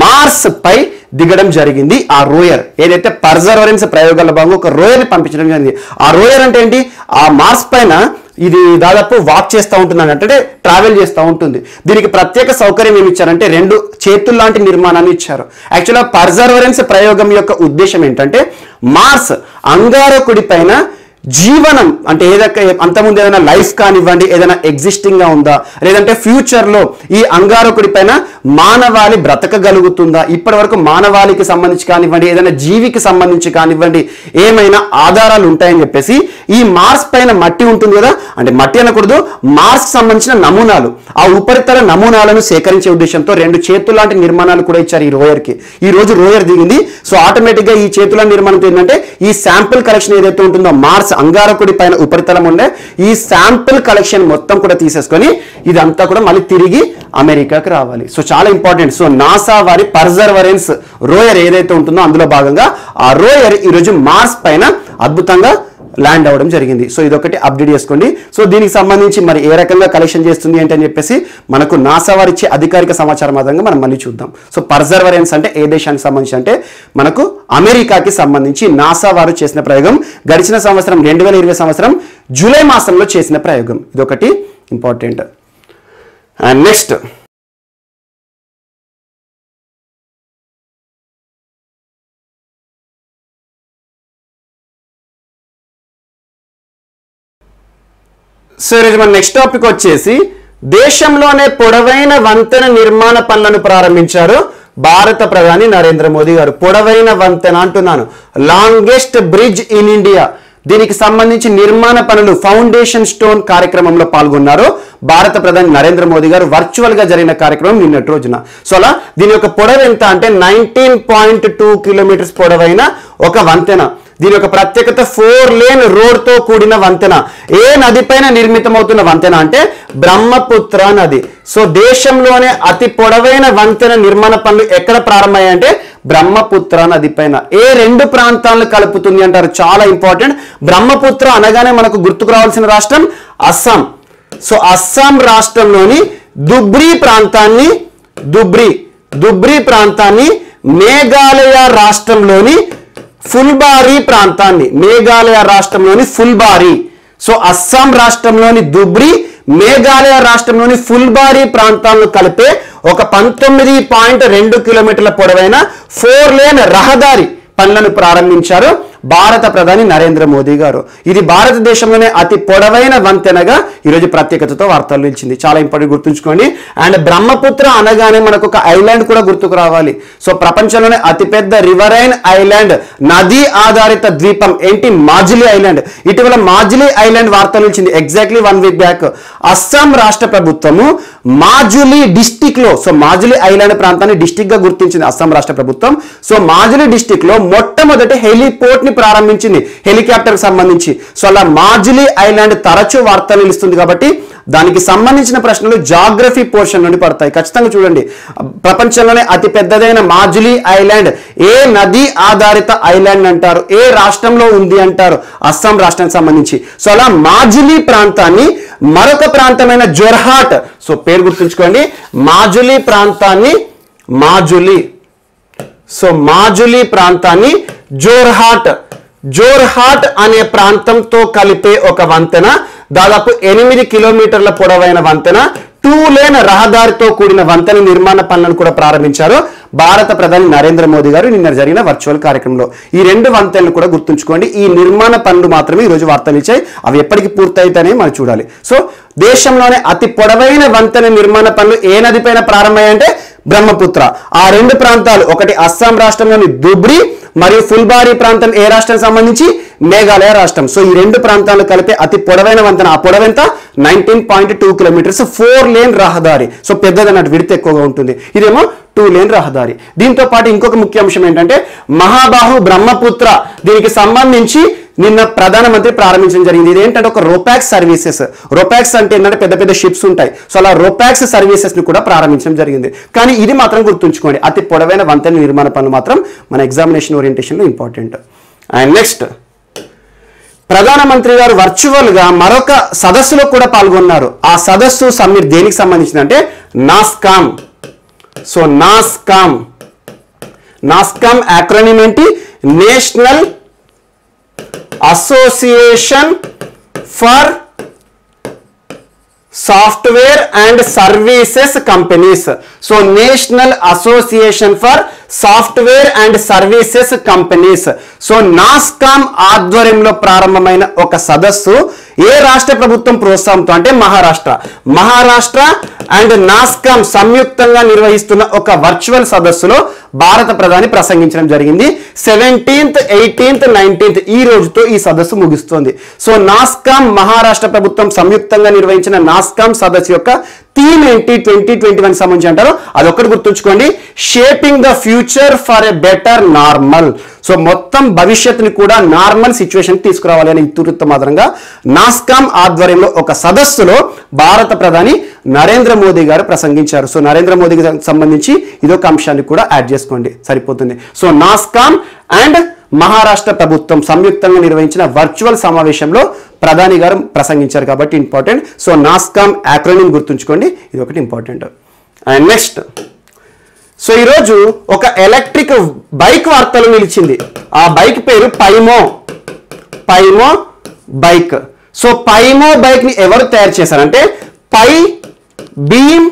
మార్స్ పై దిగడం జరిగింది. ఆ రోయర్ ఏదైతే పర్సర్వరెన్స్ ప్రయోగాల భాగంగా ఒక రోయర్ని పంపించడం జరిగింది. ఆ రోయర్ అంటే ఏంటి? ఆ మార్స్ పైన ఇది దాదాపు వాక్ చేస్తూ ఉంటుంది, అంటే ట్రావెల్ చేస్తూ ఉంటుంది. దీనికి ప్రత్యేక సౌకర్యం ఏమి ఇచ్చారంటే 2 చేతుల లాంటి నిర్మాణాన్ని ఇచ్చారు. యాక్చువల్గా పర్సర్వరెన్స్ ప్రయోగం యొక్క ఉద్దేశం ఏంటంటే మార్స్ అంగారకుడి పైన జీవనం అంటే ఏదైనా అంతకుముందు ఏదైనా లైఫ్ కానివ్వండి, ఏదైనా ఎగ్జిస్టింగ్ గా ఉందా, లేదంటే ఫ్యూచర్ లో ఈ అంగారకుడి పైన మానవాళి బ్రతకగలుగుతుందా, ఇప్పటి వరకు మానవాళికి సంబంధించి కానివ్వండి, ఏదైనా జీవికి సంబంధించి కానివ్వండి, ఏమైనా ఆధారాలు ఉంటాయని చెప్పేసి ఈ మార్స్ పైన మట్టి ఉంటుంది కదా, అంటే మట్టి అనకూడదు, మార్స్ కి సంబంధించిన నమూనాలు, ఆ ఉపరితల నమూనాలను సేకరించే ఉద్దేశంతో 2 చేతుల లాంటి నిర్మాణాలు కూడా ఇచ్చారు ఈ రోయర్ కి. ఈ రోజు రోయర్ దిగింది. సో ఆటోమేటిక్ గా ఈ చేతుల నిర్మాణం ఏంటంటే ఈ శాంపిల్ కలెక్షన్ ఏదైతే ఉంటుందో మార్స్ అంగారకుడి పైన ఉపరితలం ఉండే ఈ శాంపిల్ కలెక్షన్ మొత్తం కూడా తీసేసుకొని ఇదంతా కూడా మళ్ళీ తిరిగి అమెరికాకి రావాలి. సో చాలా ఇంపార్టెంట్. సో నాసా వారి పర్సర్వరెన్స్ రోయర్ ఏదైతే ఉంటుందో అందులో భాగంగా ఆ రోయర్ ఈరోజు మార్స్ పైన అద్భుతంగా ల్యాండ్ అవ్వడం జరిగింది. సో ఇదొకటి అప్డేట్ చేసుకోండి. సో దీనికి సంబంధించి మరి ఏ రకంగా కలెక్షన్ చేస్తుంది ఏంటని చెప్పేసి మనకు నాసా వారు ఇచ్చే అధికారిక సమాచారం ఆధారంగా మనం మళ్ళీ చూద్దాం. సో పర్సర్వరెన్స్ అంటే ఏ దేశానికి సంబంధించి అంటే మనకు అమెరికాకి సంబంధించి నాసా వారు చేసిన ప్రయోగం గడిచిన సంవత్సరం 2020 సంవత్సరం జూలై మాసంలో చేసిన ప్రయోగం. ఇదొకటి ఇంపార్టెంట్. అండ్ నెక్స్ట్ సో ఈరోజు మన నెక్స్ట్ టాపిక్ వచ్చేసి దేశంలోనే పొడవైన వంతెన నిర్మాణ పనులను ప్రారంభించారు భారత ప్రధాని నరేంద్ర మోదీ గారు. పొడవైన వంతెన అంటున్నాను, లాంగెస్ట్ బ్రిడ్జ్ ఇన్ ఇండియా. దీనికి సంబంధించి నిర్మాణ పనులు ఫౌండేషన్ స్టోన్ కార్యక్రమంలో పాల్గొన్నారు భారత ప్రధాని నరేంద్ర మోదీ గారు. వర్చువల్ గా జరిగిన కార్యక్రమం నిన్నటి రోజున. సో అలా దీని యొక్క పొడవు ఎంత అంటే 19.2 కిలోమీటర్స్ పొడవైన ఒక వంతెన. దీని యొక్క ప్రత్యేకత 4 లేన్ రోడ్ తో కూడిన వంతెన. ఏ నది పైన నిర్మితమవుతున్న వంతెన అంటే బ్రహ్మపుత్ర నది. సో దేశంలోనే అతి పొడవైన వంతెన నిర్మాణ పనులు ఎక్కడ ప్రారంభమయ్యాయంటే బ్రహ్మపుత్ర నది పైన. ఏ 2 ప్రాంతాలను కలుపుతుంది అంటారు, చాలా ఇంపార్టెంట్. బ్రహ్మపుత్ర అనగానే మనకు గుర్తుకు రావాల్సిన రాష్ట్రం అస్సాం. సో అస్సాం రాష్ట్రంలోని దుబ్రి ప్రాంతాన్ని మేఘాలయ రాష్ట్రంలోని ఫుల్బారీ ప్రాంతాన్ని, మేఘాలయ రాష్ట్రంలోని ఫుల్బారీ. సో అస్సాం రాష్ట్రంలోని దుబ్రి, మేఘాలయ రాష్ట్రంలోని ఫుల్బారీ ప్రాంతాలను కలిపే ఒక 19.2 కిలోమీటర్ల పొడవైన 4 లేన్ రహదారి పనులను ప్రారంభించారు భారత ప్రధాని నరేంద్ర మోదీ గారు. ఇది భారతదేశంలోనే అతి పొడవైన వంతెనగా ఈరోజు ప్రత్యేకతతో వార్తలు నిలిచింది. చాలా ఇంపార్టెంట్, గుర్తుంచుకోండి. అండ్ బ్రహ్మపుత్ర అనగానే మనకు ఒక ఐలాండ్ కూడా గుర్తుకు రావాలి. సో ప్రపంచంలోనే అతిపెద్ద రివరైన్ ఐలాండ్, నదీ ఆధారిత ద్వీపం ఏంటి? మాజులీ ఐలాండ్. ఇటీవల మాజులీ ఐలాండ్ వార్తలు నిలిచింది ఎగ్జాక్ట్లీ 1 వీక్ బ్యాక్. అస్సాం రాష్ట్ర ప్రభుత్వము మాజులీ డిస్టిక్ లో, సో మాజులీ ఐలాండ్ ప్రాంతాన్ని డిస్టిక్ గా గుర్తించింది అస్సాం రాష్ట్ర ప్రభుత్వం. సో మాజులీ డిస్టిక్ లో మొట్టమొదటి హెలిపోర్ట్ ని ప్రారంభించింది హెలికాప్టర్ సంబంధించి. సో అలా మాజులీ ఐలాండ్ తరచూ వార్తలు నిలుస్తుంది కాబట్టి దానికి సంబంధించిన ప్రశ్నలు జాగ్రఫీ పోర్షన్ నుండి పడతాయి. ఖచ్చితంగా చూడండి. ప్రపంచంలోనే అతి పెద్దదైన మాజులీ ఐలాండ్ ఏ నది ఆధారిత ఐలాండ్ అంటారు, ఏ రాష్ట్రంలో ఉంది అంటారు? అస్సాం రాష్ట్రానికి సంబంధించి. సో అలా మాజులీ ప్రాంతాన్ని మరొక ప్రాంతమైన జొర్హాట్, సో పేరు గుర్తుంచుకోండి, మాజులీ ప్రాంతాన్ని సో మాజులి ప్రాంతాన్ని జోర్హాట్ అనే ప్రాంతంతో కలిపే ఒక వంతెన, దాదాపు 8 కిలోమీటర్ల పొడవైన వంతెన, 2 లేన్ రహదారితో కూడిన వంతెన నిర్మాణ పనులను కూడా ప్రారంభించారు భారత ప్రధాని నరేంద్ర మోదీ గారు నిన్న జరిగిన వర్చువల్ కార్యక్రమంలో. ఈ 2 వంతెనలు కూడా గుర్తుంచుకోండి. ఈ నిర్మాణ పనులు మాత్రమే ఈరోజు వార్తలు ఇచ్చాయి. అవి ఎప్పటికి పూర్తయితాయని మనం చూడాలి. సో దేశంలోనే అతి పొడవైన వంతెన నిర్మాణ పనులు ఏ నది పైన ప్రారంభమయ్యాయంటే బ్రహ్మపుత్ర. ఆ 2 ప్రాంతాలు, ఒకటి అస్సాం రాష్ట్రంలోని ధుబ్రీ మరియు ఫుల్బారీ ప్రాంతం ఏ రాష్ట్రానికి సంబంధించి మేఘాలయ రాష్ట్రం. సో ఈ 2 ప్రాంతాలు కలిపే అతి పొడవైన వంతెన. ఆ పొడవెంత 19.2 కిలోమీటర్స్, 4 లేన్ రహదారి. సో పెద్దదన్నట్టు, విడత ఎక్కువగా ఉంటుంది. ఇదేమో 2 లేన్ రహదారి. దీంతో పాటు ఇంకొక ముఖ్య అంశం ఏంటంటే మహాబాహు బ్రహ్మపుత్ర, దీనికి సంబంధించి నిన్న ప్రధానమంత్రి ప్రారంభించడం జరిగింది. ఇది ఏంటంటే ఒక రోపాక్స్ సర్వీసెస్. రోపాక్స్ అంటే ఏంటంటే పెద్ద పెద్ద షిప్స్ ఉంటాయి. సో అలా రోపాక్స్ సర్వీసెస్ ని కూడా ప్రారంభించడం జరిగింది. కానీ ఇది మాత్రం గుర్తుంచుకోండి, అతి పొడవైన వంతెన నిర్మాణ పనులు మాత్రం మన ఎగ్జామినేషన్ ఓరియంటేషన్ లో ఇంపార్టెంట్. అండ్ నెక్స్ట్, ప్రధానమంత్రి గారు వర్చువల్ గా మరొక సదస్సులో కూడా పాల్గొన్నారు. ఆ సదస్సు సమ్మిట్ దేనికి సంబంధించిందంటే నాస్కామ్. సో నాస్కామ్ యాక్రోనిమ్ ఏంటి? National association for software and services companies. So national association for software and services companies. So NASSCOM ఆధ్వర్యంలో ప్రారంభమైన ఒక సదస్సు ఏ రాష్ట్ర ప్రభుత్వం ప్రోత్సాహంతో అంటే మహారాష్ట్ర అండ్ నాస్కామ్ సంయుక్తంగా నిర్వహిస్తున్న ఒక వర్చువల్ సదస్సులో భారత ప్రధాని ప్రసంగించడం జరిగింది. 17th, 18th, 19th ఈ రోజుతో ఈ సదస్సు ముగుస్తుంది. సో నాస్కామ్ మహారాష్ట్ర ప్రభుత్వం సంయుక్తంగా నిర్వహించిన నాస్కామ్ సదస్సు యొక్క థీమ్ ఏంటి 2021 సంబంధించి అంటారు? అదొక్కటి గుర్తుంచుకోండి, shaping the future for a better normal. So మొత్తం భవిష్యత్తుని కూడా నార్మల్ సిచ్యువేషన్ తీసుకురావాలి అనే ఇతివృత్తం మాత్రంగా నాస్కామ్ ఆధ్వర్యంలో ఒక సదస్సులో భారత ప్రధాని నరేంద్ర మోదీ గారు ప్రసంగించారు. సో నరేంద్ర మోదీకి సంబంధించి ఇదొక అంశాన్ని కూడా యాడ్ చేసుకోండి, సరిపోతుంది. సో నాస్కామ్ అండ్ మహారాష్ట్ర ప్రభుత్వం సంయుక్తంగా నిర్వహించిన వర్చువల్ సమావేశంలో ప్రధాని గారు ప్రసంగించారు కాబట్టి ఇంపార్టెంట్. సో నాస్కామ్ యాక్రోనిమ్ గుర్తుంచుకోండి, ఇది ఒకటి ఇంపార్టెంట్. అండ్ నెక్స్ట్, సో ఈరోజు ఒక ఎలక్ట్రిక్ బైక్ వార్తలు నిలిచింది. ఆ బైక్ పేరు పైమో బైక్. సో పైమో బైక్ ని ఎవరు తయారు చేశారంటే పై బీమ్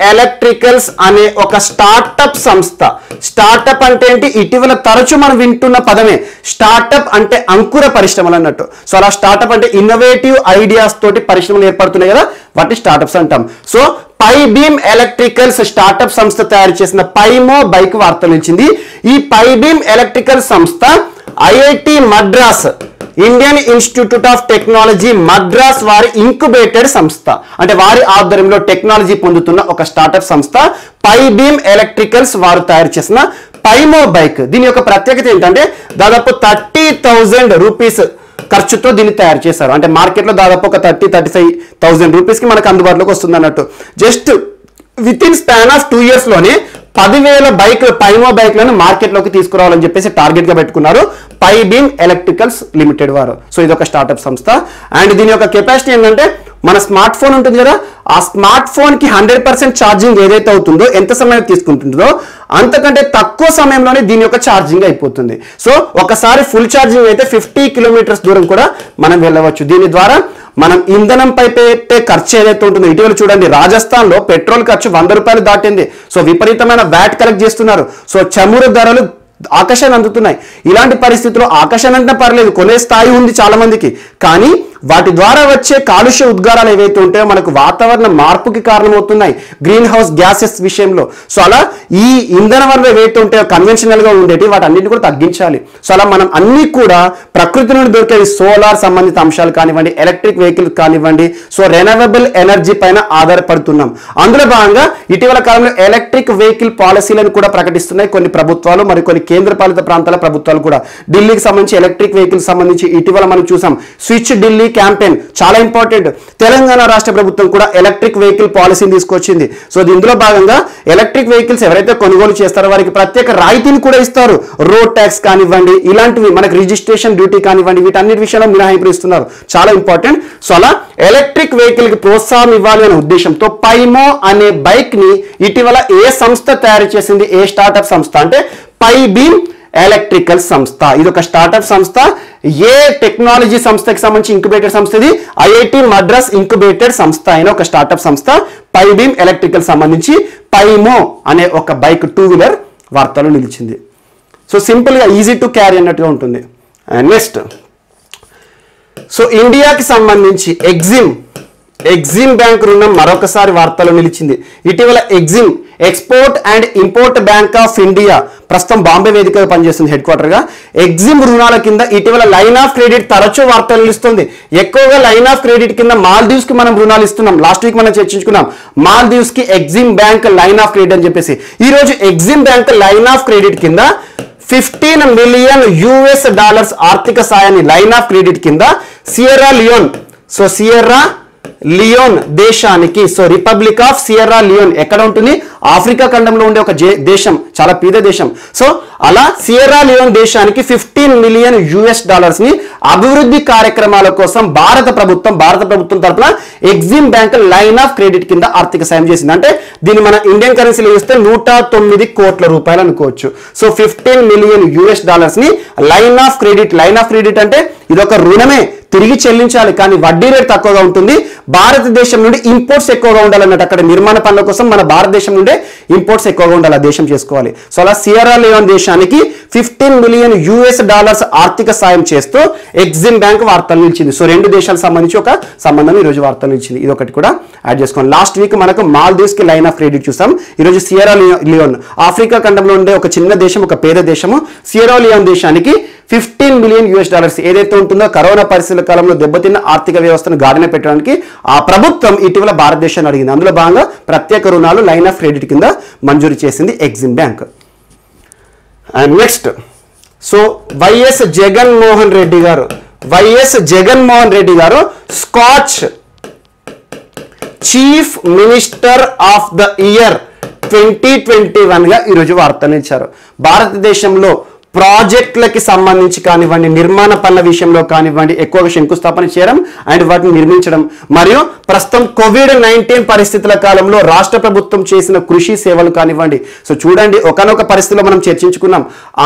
ఎలక్ట్రికల్స్ అనే ఒక స్టార్టప్ సంస్థ. స్టార్టప్ అంటే ఏంటి? ఇటీవల తరచు మనం వింటున్న పదమే. స్టార్టప్ అంటే అంకుర పరిశ్రమలు అన్నట్టు. సో అలా స్టార్టప్ అంటే ఇన్నోవేటివ్ ఐడియాస్ తోటి పరిశ్రమలు ఏర్పడుతున్నాయి కదా, వాటిని స్టార్టప్స్ అంటాం. సో పై బీమ్ ఎలక్ట్రికల్స్ స్టార్టప్ సంస్థ తయారు చేసిన పైమో బైక్ వార్తలు నిలిచింది. ఈ పై బీమ్ ఎలక్ట్రికల్ సంస్థ IIT Madras, Indian institute of technology Madras వారి ఇంక్యుబేటెడ్ సంస్థ, అంటే వారి ఆధ్వర్యంలో టెక్నాలజీ పొందుతున్న ఒక స్టార్టప్ సంస్థ పై బీమ్ ఎలక్ట్రికల్స్ వారు తయారు చేసిన పైమో బైక్. దీని యొక్క ప్రత్యేకత ఏంటంటే దాదాపు 30,000 రూపీస్ ఖర్చుతో దీన్ని తయారు చేశారు. అంటే మార్కెట్లో దాదాపు ఒక 30-35,000 రూపీస్కి మనకు అందుబాటులోకి వస్తుంది అన్నట్టు. Just with in span of 2 years లోనే 10,000 పైమో బైక్లను మార్కెట్లోకి తీసుకురావాలని చెప్పేసి టార్గెట్ గా పెట్టుకున్నారు పై బీమ్ ఎలక్ట్రికల్స్ లిమిటెడ్ వారు. సో ఇది ఒక స్టార్టప్ సంస్థ. అండ్ దీని యొక్క కెపాసిటీ ఏంటంటే మన స్మార్ట్ ఫోన్ ఉంటుంది కదా, ఆ స్మార్ట్ ఫోన్ కి 100% ఛార్జింగ్ ఏదైతే అవుతుందో, ఎంత సమయం తీసుకుంటుందో అంతకంటే తక్కువ సమయంలోనే దీని యొక్క ఛార్జింగ్ అయిపోతుంది. సో ఒకసారి ఫుల్ ఛార్జింగ్ అయితే 50 కిలోమీటర్స్ దూరం కూడా మనం వెళ్ళవచ్చు. దీని ద్వారా మనం ఇంధనంపై పెట్టే ఖర్చు ఏదైతే ఉంటుందో, ఇటీవల చూడండి రాజస్థాన్ లో పెట్రోల్ ఖర్చు 100 రూపాయలు దాటింది. సో విపరీతమైన వ్యాట్ కలెక్ట్ చేస్తున్నారు. సో చమురు ధరలు ఆకాశాన్ని అందుతున్నాయి. ఇలాంటి పరిస్థితుల్లో ఆకాశాన్ని అంటే పర్లేదు, కొనే స్థాయి ఉంది చాలా మందికి, కానీ వాటి ద్వారా వచ్చే కాలుష్య ఉద్గారాలు ఏవైతే ఉంటాయో మనకు వాతావరణ మార్పుకి కారణమవుతున్నాయి గ్రీన్ హౌస్ గ్యాసెస్ విషయంలో. సో అలా ఈ ఇంధన వనరులు ఏవైతే ఉంటాయో కన్వెన్షనల్ గా ఉండేవి వాటి అన్నింటిని కూడా తగ్గించాలి. సో అలా మనం అన్ని కూడా ప్రకృతి నుండి దొరికే సోలార్ సంబంధిత అంశాలు కానివ్వండి, ఎలక్ట్రిక్ వెహికల్ కానివ్వండి, సో రెన్యూవబుల్ ఎనర్జీ పైన ఆధారపడుతున్నాం. అందులో భాగంగా ఇటీవల కాలంలో ఎలక్ట్రిక్ వెహికల్ పాలసీలను కూడా ప్రకటిస్తున్నాయి కొన్ని ప్రభుత్వాలు, మరి కొన్ని కేంద్ర పాలిత ప్రాంతాల ప్రభుత్వాలు కూడా. ఢిల్లీకి సంబంధించి ఎలక్ట్రిక్ వెహికల్ సంబంధించి ఇటీవల మనం చూసాం, స్విచ్ ఢిల్లీ క్యాంపెయిన్ చాలా ఇంపార్టెంట్. తెలంగాణ రాష్ట్ర ప్రభుత్వం కూడా ఎలక్ట్రిక్ వెహికల్ పాలసీని తీసుకొచ్చింది. సో ఇందులో భాగంగా ఎలక్ట్రిక్ వెహికల్స్ ఎవరైతే కొనుగోలు చేస్తారో వారికి ప్రత్యేక రాయితీని కూడా ఇస్తారు. రోడ్ ట్యాక్స్ కానివ్వండి, ఇలాంటివి మనకు రిజిస్ట్రేషన్ డ్యూటీ కానివ్వండి, వీటన్నిటి విషయంలో మినహాయింపులు ఇస్తున్నారు. చాలా ఇంపార్టెంట్. సో అలా ఎలక్ట్రిక్ వెహికల్ కి ప్రోత్సాహం ఇవ్వాలి అనే ఉద్దేశంతో పైమో అనే బైక్ ని ఇటీవల ఏ సంస్థ తయారు చేసింది? ఏ స్టార్ట్అప్ సంస్థ అంటే పైబీమ్ ఎలక్ట్రికల్ సంస్థ. ఇది ఒక స్టార్ట్అప్ సంస్థ. ఏ టెక్నాలజీ సంస్థకి సంబంధించి ఇంక్యుబేటర్ సంస్థ ఇది? ఐఐటి మద్రాస్ ఇంక్యుబేటర్ సంస్థ అయిన ఒక స్టార్ట్అప్ సంస్థ పైబీమ్ ఎలక్ట్రికల్ సంబంధించి పైమో అనే ఒక బైక్ 2 వీలర్ వార్తలు నిలిచింది. సో సింపుల్ గా ఈజీ టు క్యారీ అన్నట్టుగా ఉంటుంది. నెక్స్ట్, సో ఇండియాకి సంబంధించి ఎగ్జిమ్ బ్యాంక్ రుణం మరొకసారి వార్తలు నిలిచింది. ఇటీవల EXIM export and import bank of India ప్రస్తుతం బాంబే వేదికగా పనిచేస్తుంది హెడ్ క్వార్టర్ గా. ఎగ్జిమ్ రుణాల కింద ఇటీవల లైన్ ఆఫ్ క్రెడిట్ తరచూ వార్తలు నిలుస్తుంది. ఎక్కువగా లైన్ ఆఫ్ క్రెడిట్ కింద మాల్దీవ్స్ కి మనం రుణాలు ఇస్తున్నాం. లాస్ట్ వీక్ మనం చర్చించుకున్నాం మాల్దీవ్స్ కి EXIM bank line of credit అని చెప్పేసి. ఈ రోజు EXIM bank line of credit కింద $15 మిలియన్ ఆర్థిక సాయాన్ని లైన్ ఆఫ్ క్రెడిట్ కింద సియర్రా లియోన్ దేశానికి, so republic of Sierra Leone ఎక్కడ ఉంటుంది? ఆఫ్రికా ఖండంలో ఉండే ఒక దేశం, చాలా పేద దేశం. సో అలా సియర్రా లియోన్ దేశానికి $15 మిలియన్ ని అభివృద్ధి కార్యక్రమాల కోసం భారత ప్రభుత్వం తరపున EXIM bank line of credit కింద ఆర్థిక సాయం చేసింది. అంటే దీన్ని మన ఇండియన్ కరెన్సీలో ఇస్తే 109 కోట్ల రూపాయలు అనుకోవచ్చు. సో $15 మిలియన్ ని లైన్ ఆఫ్ క్రెడిట్ అంటే ఇదొక రుణమే, తిరిగి చెల్లించాలి, కానీ వడ్డీ రేట్ తక్కువగా ఉంటుంది. భారతదేశం నుండి ఇంపోర్ట్స్ ఎక్కువగా ఉండాలన్నట్టు. అక్కడ నిర్మాణ పనుల కోసం మన భారతదేశం నుండే ఇంపోర్ట్స్ ఎక్కువగా ఉండాలి, ఆ దేశం చేసుకోవాలి. సో అలా సియర్రా లియోన్ దేశానికి $15 మిలియన్ ఆర్థిక సాయం చేస్తూ ఎగ్జిమ్ బ్యాంక్ వార్తలు నిలిచింది. సో రెండు దేశాలకు సంబంధించి ఒక సంబంధం ఈ రోజు వార్తలు నిలిచింది. ఇది ఒకటి కూడా యాడ్ చేసుకోండి. లాస్ట్ వీక్ మనకు మాల్దీవ్స్ కి లైన్ ఆఫ్ క్రెడిట్ చూసాం. ఈ రోజు సియర్రా లియోన్ ఆఫ్రికా ఖండంలో ఉండే ఒక చిన్న దేశం, ఒక పేద దేశము. సియర్రా లియోన్ దేశానికి $15 మిలియన్ ఏదైతే ఉంటుందో కరోనా పరిస్థితుల కాలంలో దెబ్బతిన్న ఆర్థిక వ్యవస్థను గాడిన పెట్టడానికి ఆ ప్రభుత్వం ఇటీవల భారతదేశాన్ని అడిగింది. అందులో భాగంగా ప్రత్యేక రుణాలు లైన్ ఆఫ్ క్రెడిట్ కింద మంజూరు చేసింది EXIM bank. And next, so YS Jaganmohan Reddy గారు Scotch chief minister of the year 2021 గా ఈరోజు వార్తలు ఇచ్చారు. భారతదేశంలో ప్రాజెక్టులకి సంబంధించి కానివ్వండి, నిర్మాణ పనుల విషయంలో కానివ్వండి, ఎక్కువగా శంకుస్థాపన చేయడం అండ్ వాటిని నిర్మించడం, మరియు ప్రస్తుతం COVID-19 పరిస్థితుల కాలంలో రాష్ట్ర ప్రభుత్వం చేసిన కృషి సేవలు కానివ్వండి. సో చూడండి, ఒకనొక పరిస్థితిలో మనం చర్చించుకున్నాం,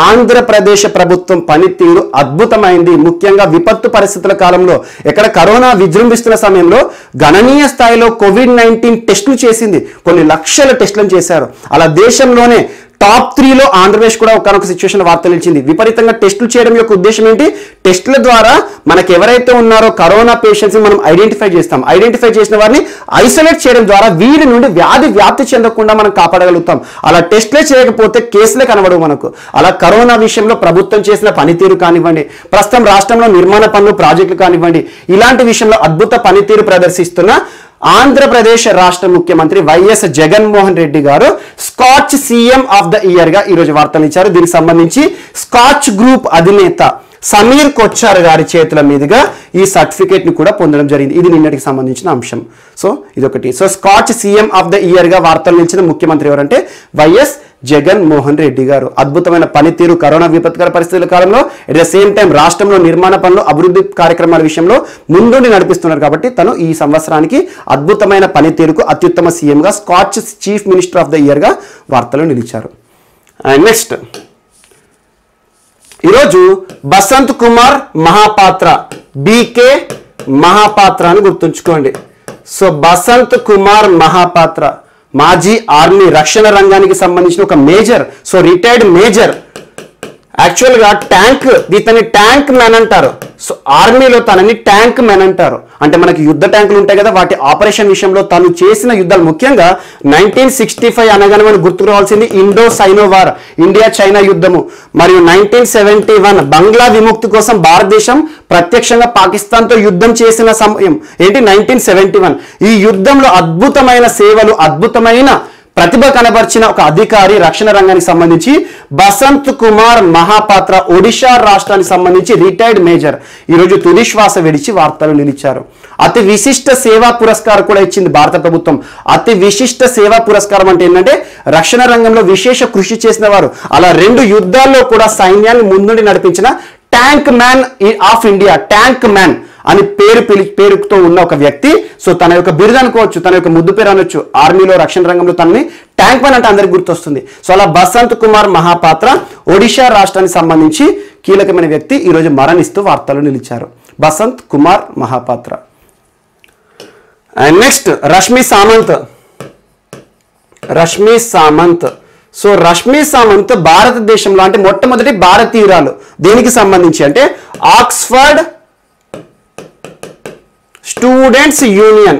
ఆంధ్రప్రదేశ్ ప్రభుత్వం పనితీరు అద్భుతమైంది. ముఖ్యంగా విపత్తు పరిస్థితుల కాలంలో, ఎక్కడ కరోనా విజృంభిస్తున్న సమయంలో గణనీయ స్థాయిలో COVID-19 టెస్టులు చేసింది. కొన్ని లక్షల టెస్టులను చేశారు. అలా దేశంలోనే టాప్ 3లో ఆంధ్రప్రదేశ్ కూడా ఒకనొక సిచ్యువేషన్ వార్తలు ఇచ్చింది. విపరీతంగా టెస్టులు చేయడం యొక్క ఉద్దేశం ఏంటి? టెస్టుల ద్వారా మనకు ఎవరైతే ఉన్నారో కరోనా పేషెంట్స్ మనం ఐడెంటిఫై చేస్తాం. ఐడెంటిఫై చేసిన వారిని ఐసోలేట్ చేయడం ద్వారా వీరి నుండి వ్యాధి వ్యాప్తి చెందకుండా మనం కాపాడగలుగుతాం. అలా టెస్టులే చేయకపోతే కేసులే కనబడవు మనకు. అలా కరోనా విషయంలో ప్రభుత్వం చేసిన పనితీరు కానివ్వండి, ప్రస్తుతం రాష్ట్రంలో నిర్మాణ పనులు, ప్రాజెక్టులు కానివ్వండి, ఇలాంటి విషయంలో అద్భుత పనితీరు ప్రదర్శిస్తున్న ఆంధ్రప్రదేశ్ రాష్ట్ర ముఖ్యమంత్రి వైఎస్ జగన్మోహన్ రెడ్డి గారు scotch CM of the year గా ఈరోజు వార్తలు ఇచ్చారు. దీనికి సంబంధించి స్కాచ్ గ్రూప్ అధినేత సమీర్ కొచ్చార్ గారి చేతుల మీదుగా ఈ సర్టిఫికేట్ ని కూడా పొందడం జరిగింది. ఇది నిన్నటికి సంబంధించిన అంశం. సో ఇదొకటి. So scotch CM of the year గా వార్తలు నిలిచిన ముఖ్యమంత్రి ఎవరంటే వైఎస్ జగన్మోహన్ రెడ్డి గారు. అద్భుతమైన పనితీరు కరోనా విపత్కర పరిస్థితుల కాలంలో, అట్ ద సేమ్ టైం రాష్ట్రంలో నిర్మాణ పనులు, అభివృద్ధి కార్యక్రమాల విషయంలో ముందుండి నడిపిస్తున్నారు. కాబట్టి తను ఈ సంవత్సరానికి అద్భుతమైన పనితీరుకు అత్యుత్తమ సీఎంగా, scotch chief minister of the year గా వార్తలు నిలిచారు. అండ్ నెక్స్ట్, ఈరోజు బసంత్ కుమార్ మహాపాత్ర, బీకే మహాపాత్ర అని గుర్తుంచుకోండి. సో బసంత్ కుమార్ మహాపాత్ర మాజీ ఆర్మీ రక్షణ రంగానికి సంబంధించిన ఒక మేజర్. So retired major. యాక్చువల్గా ఇతని ట్యాంక్ మ్యాన్ అంటారు. సో ఆర్మీలో తనని ట్యాంక్ మ్యాన్ అంటారు. అంటే మనకి యుద్ధ ట్యాంకులు ఉంటాయి కదా, వాటి ఆపరేషన్ విషయంలో తను చేసిన యుద్ధాలు, ముఖ్యంగా 1965 అనగానే మనకు గుర్తుకు రావాల్సింది Indo cyano war, India China యుద్ధము, మరియు 1971 బంగ్లా విముక్తి కోసం భారతదేశం ప్రత్యక్షంగా పాకిస్తాన్తో యుద్ధం చేసిన సమయం ఏంటి 1971. ఈ యుద్ధంలో అద్భుతమైన సేవలు, అద్భుతమైన ప్రతిభ కనబర్చిన ఒక అధికారి రక్షణ రంగానికి సంబంధించి బసంత్ కుమార్ మహాపాత్ర ఒడిషా రాష్ట్రానికి సంబంధించి రిటైర్డ్ మేజర్ ఈరోజు తుది శ్వాస విడిచి వార్తలు నిలిచారు. అతి విశిష్ట సేవా పురస్కారం కూడా ఇచ్చింది భారత ప్రభుత్వం. అతి విశిష్ట సేవా పురస్కారం అంటే ఏంటంటే రక్షణ రంగంలో విశేష కృషి చేసిన వారు, అలా 2 యుద్ధాల్లో కూడా సైన్యాన్ని ముందుండి నడిపించిన tank man of India, tank man అని పేరుతో ఉన్న ఒక వ్యక్తి. సో తన యొక్క బిరుదు అనుకోవచ్చు, తన యొక్క ముద్దు పేరు అనొచ్చు. ఆర్మీలో రక్షణ రంగంలో తనని ట్యాంక్ మ్యాన్ అంటే అందరికి గుర్తొస్తుంది. సో అలా బసంత్ కుమార్ మహాపాత్ర ఒడిషా రాష్ట్రానికి సంబంధించి కీలకమైన వ్యక్తి ఈరోజు మరణిస్తూ వార్తలు నిలిచారు. Basant Kumar Mahapatra. And next Rashmi Samant. Rashmi Samant. So Rashmi Samant భారతదేశంలో అంటే మొట్టమొదటి భారతీయురాలు. దేనికి సంబంధించి అంటే Oxford students union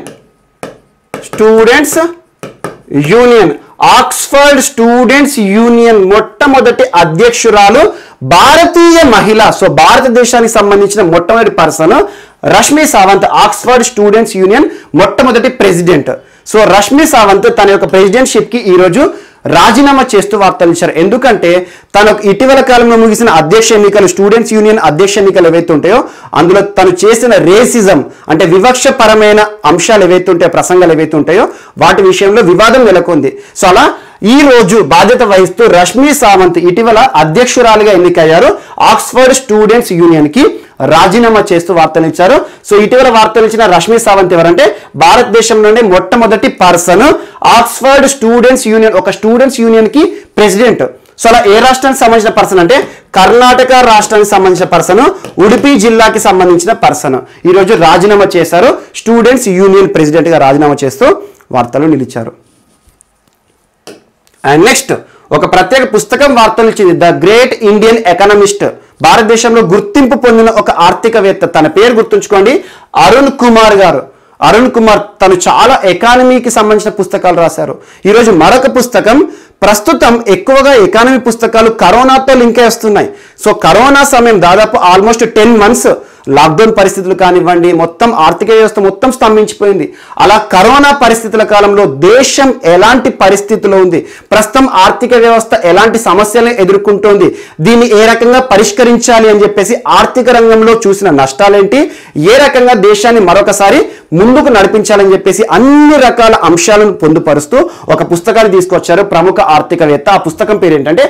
Oxford students union మొట్టమొదటి అధ్యక్షురాలు భారతీయ మహిళ. సో భారతదేశానికి సంబంధించిన మొట్టమొదటి person Rashmi Sawant, Oxford students union మొట్టమొదటి ప్రెసిడెంట్. సో రష్మి సావంత్ తన యొక్క ప్రెసిడెంట్షిప్ కి ఈరోజు రాజీనామా చేస్తూ వార్తలు ఇచ్చారు. ఎందుకంటే తను ఇటీవల కాలంలో ముగిసిన అధ్యక్ష ఎన్నికలు, స్టూడెంట్స్ యూనియన్ అధ్యక్ష ఎన్నికలు ఏవైతే ఉంటాయో అందులో తను చేసిన రేసిజం అంటే వివక్షపరమైన అంశాలు ఏవైతే ఉంటాయో, ప్రసంగాలు ఏవైతే ఉంటాయో వాటి విషయంలో వివాదం నెలకొంది. సో అలా ఈ రోజు బాధ్యత వహిస్తూ రష్మి సావంత్ ఇటీవల అధ్యక్షురాలుగా ఎన్నికయ్యారు. ఆక్స్ఫర్డ్ స్టూడెంట్స్ యూనియన్ కి రాజీనామా చేస్తూ వార్తలు ఇచ్చారు. సో ఇటీవల వార్తలు ఇచ్చిన రష్మి సావంత్ ఎవరంటే భారతదేశంలోనే మొట్టమొదటి పర్సన్ ఆక్స్ఫర్డ్ స్టూడెంట్స్ యూనియన్, ఒక స్టూడెంట్స్ యూనియన్ కి ప్రెసిడెంట్. సో అలా ఏ రాష్ట్రానికి సంబంధించిన పర్సన్ అంటే కర్ణాటక రాష్ట్రానికి సంబంధించిన పర్సన్, ఉడిపి జిల్లాకి సంబంధించిన పర్సన్ ఈరోజు రాజీనామా చేశారు. స్టూడెంట్స్ యూనియన్ ప్రెసిడెంట్ గా రాజీనామా చేస్తూ వార్తలు నిలిచారు. అండ్ నెక్స్ట్ ఒక ప్రత్యేక పుస్తకం వార్తలు ఇచ్చింది. The great Indian economist. భారతదేశంలో గుర్తింపు పొందిన ఒక ఆర్థికవేత్త, తన పేరు గుర్తుంచుకోండి, అరుణ్ కుమార్ గారు. అరుణ్ కుమార్ తను చాలా ఎకానమీకి సంబంధించిన పుస్తకాలు రాశారు. ఈరోజు మరొక పుస్తకం, ప్రస్తుతం ఎక్కువగా ఎకానమీ పుస్తకాలు కరోనాతో లింక్ వస్తున్నాయి. సో కరోనా సమయం దాదాపు ఆల్మోస్ట్ 10 months లాక్డౌన్ పరిస్థితులు కానివ్వండి, మొత్తం ఆర్థిక వ్యవస్థ మొత్తం స్తంభించిపోయింది. అలా కరోనా పరిస్థితుల కాలంలో దేశం ఎలాంటి పరిస్థితిలో ఉంది, ప్రస్తుతం ఆర్థిక వ్యవస్థ ఎలాంటి సమస్యలను ఎదుర్కొంటోంది, దీన్ని ఏ రకంగా పరిష్కరించాలి అని చెప్పేసి ఆర్థిక రంగంలో చూసిన నష్టాలేంటి, ఏ రకంగా దేశాన్ని మరొకసారి ముందుకు నడిపించాలని చెప్పేసి అన్ని రకాల అంశాలను పొందుపరుస్తూ ఒక పుస్తకాన్ని తీసుకొచ్చారు ప్రముఖ ఆర్థికవేత్త. ఆ పుస్తకం పేరు ఏంటంటే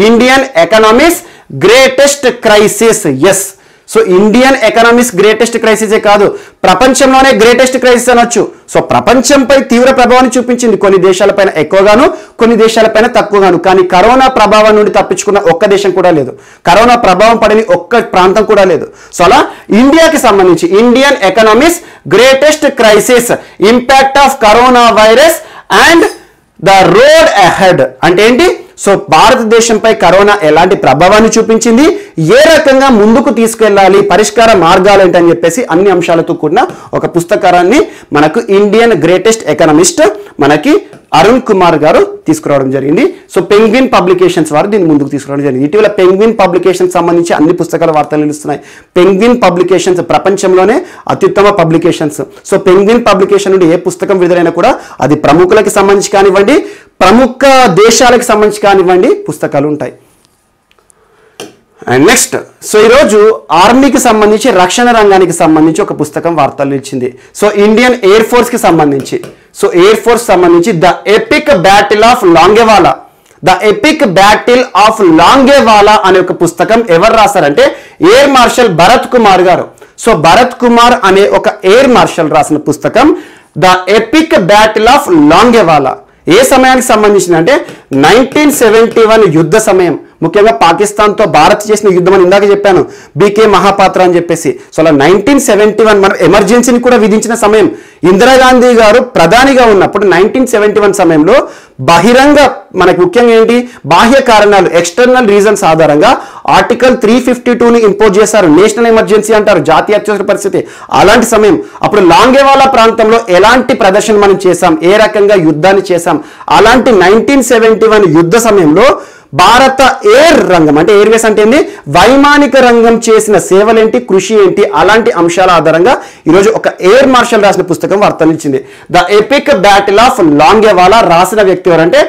Indian economics greatest crisis. Yes, so Indian economics greatest క్రైసిసే కాదు, ప్రపంచంలోనే గ్రేటెస్ట్ క్రైసిస్ అనొచ్చు. సో ప్రపంచంపై తీవ్ర ప్రభావాన్ని చూపించింది, కొన్ని దేశాలపైన ఎక్కువగాను, కొన్ని దేశాలపైన తక్కువగాను. కానీ కరోనా ప్రభావం నుండి తప్పించుకున్న ఒక్క దేశం కూడా లేదు, కరోనా ప్రభావం పడని ఒక్క ప్రాంతం కూడా లేదు. సో అలా ఇండియాకి సంబంధించి Indian economics greatest crisis, impact of corona virus and the road ahead అంటే ఏంటి, సో భారతదేశంపై కరోనా ఎలాంటి ప్రభావాన్ని చూపించింది, ఏ రకంగా ముందుకు తీసుకెళ్లాలి, పరిష్కార మార్గాలు ఏంటని చెప్పేసి అన్ని అంశాలతో కూడిన ఒక పుస్తకాన్ని మనకు ఇండియన్ గ్రేటెస్ట్ ఎకనామిస్ట్ మనకి అరుణ్ కుమార్ గారు తీసుకురావడం జరిగింది. సో పెంగ్విన్ పబ్లికేషన్స్ వారు దీన్ని ముందుకు తీసుకురావడం జరిగింది. ఇటీవల పెంగ్విన్ పబ్లికేషన్స్ సంబంధించి అన్ని పుస్తకాల వార్తలు నిలుస్తున్నాయి. పెంగ్విన్ పబ్లికేషన్స్ ప్రపంచంలోనే అత్యుత్తమ పబ్లికేషన్స్. సో పెంగ్విన్ పబ్లికేషన్ నుండి ఏ పుస్తకం విడుదలైనా కూడా అది ప్రముఖులకి సంబంధించి కానివ్వండి, ప్రముఖ దేశాలకు సంబంధించి కానివ్వండి పుస్తకాలు ఉంటాయి. అండ్ నెక్స్ట్, సో ఈరోజు ఆర్మీకి సంబంధించి రక్షణ రంగానికి సంబంధించి ఒక పుస్తకం వార్తలు ఇచ్చింది. సో ఇండియన్ ఎయిర్ ఫోర్స్ కి సంబంధించి, సో ఎయిర్ ఫోర్స్ సంబంధించి the epic battle of Longewala, the epic battle of Longewala అనే ఒక పుస్తకం ఎవరు రాశారంటే ఎయిర్ మార్షల్ భరత్ కుమార్ గారు. సో భరత్ కుమార్ అనే ఒక ఎయిర్ మార్షల్ రాసిన పుస్తకం ద ఎపిక్ బ్యాటిల్ ఆఫ్ లాంగేవాలా. ఏ సమయానికి సంబంధించింది అంటే 1971 యుద్ధ సమయం, ముఖ్యంగా పాకిస్తాన్తో భారత్ చేసిన యుద్ధం అని ఇందాక చెప్పాను, బీకే మహాపాత్ర అని చెప్పేసి. సో అలా 1971 మనం ఎమర్జెన్సీని కూడా విధించిన సమయం. ఇందిరాగాంధీ గారు ప్రధానిగా ఉన్నప్పుడు 1971 సమయంలో బహిరంగ మనకు ముఖ్యంగా ఏంటి, బాహ్య కారణాలు, ఎక్స్టర్నల్ రీజన్స్ ఆధారంగా ఆర్టికల్ 352ని ఇంపోజ్ చేశారు. నేషనల్ ఎమర్జెన్సీ అంటారు, జాతీయ అత్యవసర పరిస్థితి. అలాంటి సమయం అప్పుడు లాంగేవాలా ప్రాంతంలో ఎలాంటి ప్రదర్శన మనం చేశాం, ఏ రకంగా యుద్ధాన్ని చేశాం, అలాంటి 1971 యుద్ధ సమయంలో భారత ఎయిర్ రంగం అంటే ఎయిర్వేస్ అంటే ఏంటి, వైమానిక రంగం చేసిన సేవలేంటి, కృషి ఏంటి, అలాంటి అంశాల ఆధారంగా ఈరోజు ఒక ఎయిర్ మార్షల్ రాసిన పుస్తకం వార్తలిచ్చింది. ద ఎపిక్ బ్యాటిల్ ఆఫ్ లాంగేవాలా రాసిన వ్యక్తి ఎవరంటే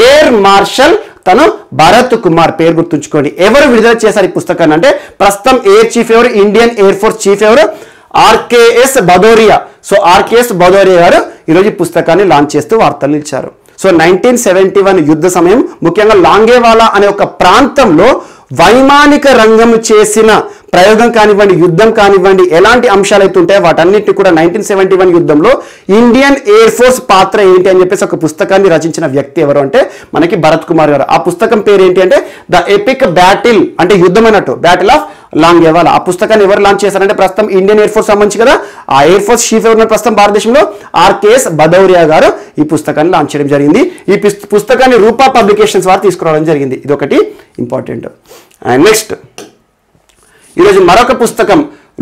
ఎయిర్ మార్షల్ తను భరత్ కుమార్. పేరు గుర్తుంచుకోండి. ఎవరు విడుదల చేశారు ఈ పుస్తకాన్ని అంటే ప్రస్తుతం ఎయిర్ చీఫ్ ఎవరు, ఇండియన్ ఎయిర్ ఫోర్స్ చీఫ్ ఎవరు, RKS Bhadauria. So RKS Bhadauria గారు ఈరోజు ఈ పుస్తకాన్ని లాంచ్ చేస్తూ వార్తలు ఇచ్చారు. సో 1971 యుద్ధ సమయం ముఖ్యంగా లాంగేవాలా అనే ఒక ప్రాంతంలో వైమానిక రంగం చేసిన ప్రయోగం కానివ్వండి, యుద్ధం కానివ్వండి, ఎలాంటి అంశాలు అయితే ఉంటాయో వాటన్నిటిని కూడా 1971 యుద్ధంలో ఇండియన్ ఎయిర్ ఫోర్స్ పాత్ర ఏంటి అని చెప్పేసి ఒక పుస్తకాన్ని రచించిన వ్యక్తి ఎవరు అంటే మనకి భరత్ కుమార్ గారు. ఆ పుస్తకం పేరు ఏంటి అంటే ద ఎపిక్ బ్యాటిల్ అంటే యుద్ధం అన్నట్టు, బ్యాటిల్ ఆఫ్ లాంగేవాలా. ఆ పుస్తకాన్ని ఎవరు లాంచ్ చేశారంటే ప్రస్తుతం ఇండియన్ ఎయిర్ ఫోర్స్ సంబంధించి కదా, ఆ ఎయిర్ ఫోర్స్ చీఫ్ ఎవరు ప్రస్తుతం భారతదేశంలో ఆర్కేఎస్ భదౌరియా గారు ఈ పుస్తకాన్ని లాంచ్ చేయడం జరిగింది. ఈ పుస్తకాన్ని రూపా పబ్లికేషన్స్ వారు తీసుకురావడం జరిగింది. ఇది ఒకటి ఇంపార్టెంట్. అండ్ నెక్స్ట్ ఈరోజు మరొక పుస్తకం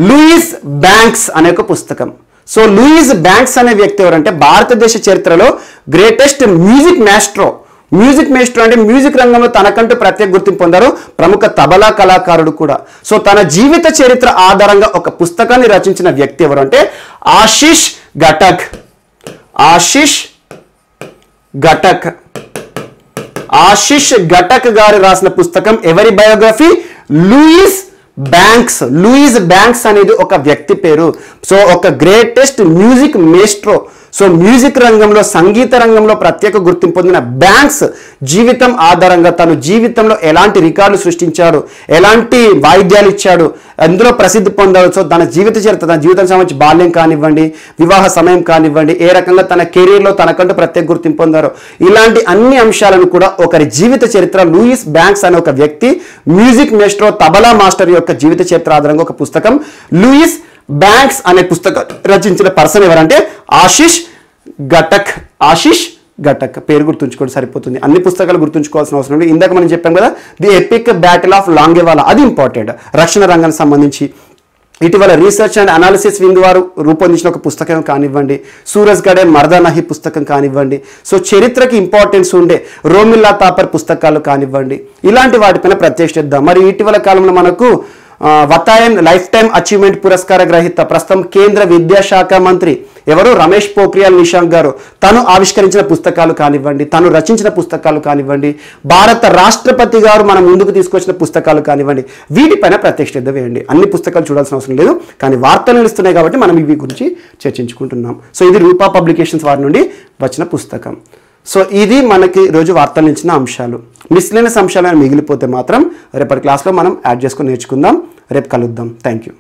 లూయిస్ బ్యాంక్స్ అనే ఒక పుస్తకం. సో లూయిస్ బ్యాంక్స్ అనే వ్యక్తి ఎవరంటే భారతదేశ చరిత్రలో greatest music maestro. Music maestro అంటే మ్యూజిక్ రంగంలో తనకంటూ ప్రత్యేక గుర్తింపు పొందారు, ప్రముఖ తబలా కళాకారుడు కూడా. సో తన జీవిత చరిత్ర ఆధారంగా ఒక పుస్తకాన్ని రచించిన వ్యక్తి ఎవరు అంటే ఆశిష్ ఘటక్. ఆశిష్ ఘటక్. ఆశిష్ ఘటక్ గారు రాసిన పుస్తకం ఎవరి బయోగ్రఫీ, లూయిస్ బ్యాంక్స్. లూయిస్ బ్యాంక్స్ అనేది ఒక వ్యక్తి పేరు. సో ఒక greatest music maestro. So music రంగంలో, సంగీత రంగంలో ప్రత్యేక గుర్తింపు పొందిన బ్యాంక్స్ జీవితం ఆధారంగా తను జీవితంలో ఎలాంటి రికార్డులు సృష్టించాడు, ఎలాంటి వాయిద్యాలు ఇచ్చాడు, అందులో ప్రసిద్ధి పొందాడు. సో తన జీవిత చరిత్ర, తన జీవితం సంబంధించి బాల్యం కానివ్వండి, వివాహ సమయం కానివ్వండి, ఏ రకంగా తన కెరీర్లో తనకంటూ ప్రత్యేక గుర్తింపు పొందారు, ఇలాంటి అన్ని అంశాలను కూడా ఒకరి జీవిత చరిత్ర లూయిస్ బ్యాంక్స్ అనే ఒక వ్యక్తి, మ్యూజిక్ మేస్ట్రో, తబలా మాస్టర్ యొక్క జీవిత చరిత్ర ఆధారంగా ఒక పుస్తకం లూయిస్ బ్యాంక్స్ అనే పుస్తకం రచించిన పర్సన్ ఎవరంటే ఆశిష్ ఘటక్. ఆశిష్ ఘటక్ పేరు గుర్తుంచుకోండి సరిపోతుంది. అన్ని పుస్తకాలు గుర్తుంచుకోవాల్సిన అవసరం లేదు. ఇందాక మనం చెప్పాం కదా ది ఎపిక్ బ్యాటిల్ ఆఫ్ లాంగేవాలా, అది ఇంపార్టెంట్. రక్షణ రంగానికి సంబంధించి ఇటీవల రీసెర్చ్ అండ్ అనాలిసిస్ వింగ్ వారు రూపొందించిన ఒక పుస్తకం కానివ్వండి, సూరజ్ గడే మర్దానహి పుస్తకం కానివ్వండి, సో చరిత్రకి ఇంపార్టెన్స్ ఉండే రోమిల్లా తాపర్ పుస్తకాలు కానివ్వండి, ఇలాంటి వాటిపైన ప్రత్యేక శ్రద్ధ. మరి ఇటీవల కాలంలో మనకు వతాయన్ లైఫ్ టైమ్ అచీవ్మెంట్ పురస్కార గ్రహీత ప్రస్తుతం కేంద్ర విద్యాశాఖ మంత్రి ఎవరు, రమేష్ పోఖ్రియాల్ నిశాంక్ గారు, తను ఆవిష్కరించిన పుస్తకాలు కానివ్వండి, తను రచించిన పుస్తకాలు కానివ్వండి, భారత రాష్ట్రపతి గారు మన ముందుకు తీసుకొచ్చిన పుస్తకాలు కానివ్వండి, వీటిపైన ప్రత్యేక శ్రద్ధ వేయండి. అన్ని పుస్తకాలు చూడాల్సిన అవసరం లేదు, కానీ వార్తలు నిలుస్తున్నాయి కాబట్టి మనం ఇవి గురించి చర్చించుకుంటున్నాం. సో ఇది రూపా పబ్లికేషన్స్ వారి నుండి వచ్చిన పుస్తకం. సో ఇది మనకి రోజు వార్తలు ఇచ్చిన అంశాలు. మిస్లేనియస్ అంశాలు మిగిలిపోతే మాత్రం రేపటి క్లాస్లో మనం యాడ్ చేసుకొని నేర్చుకుందాం. రేపు కలుద్దాం. Thank you.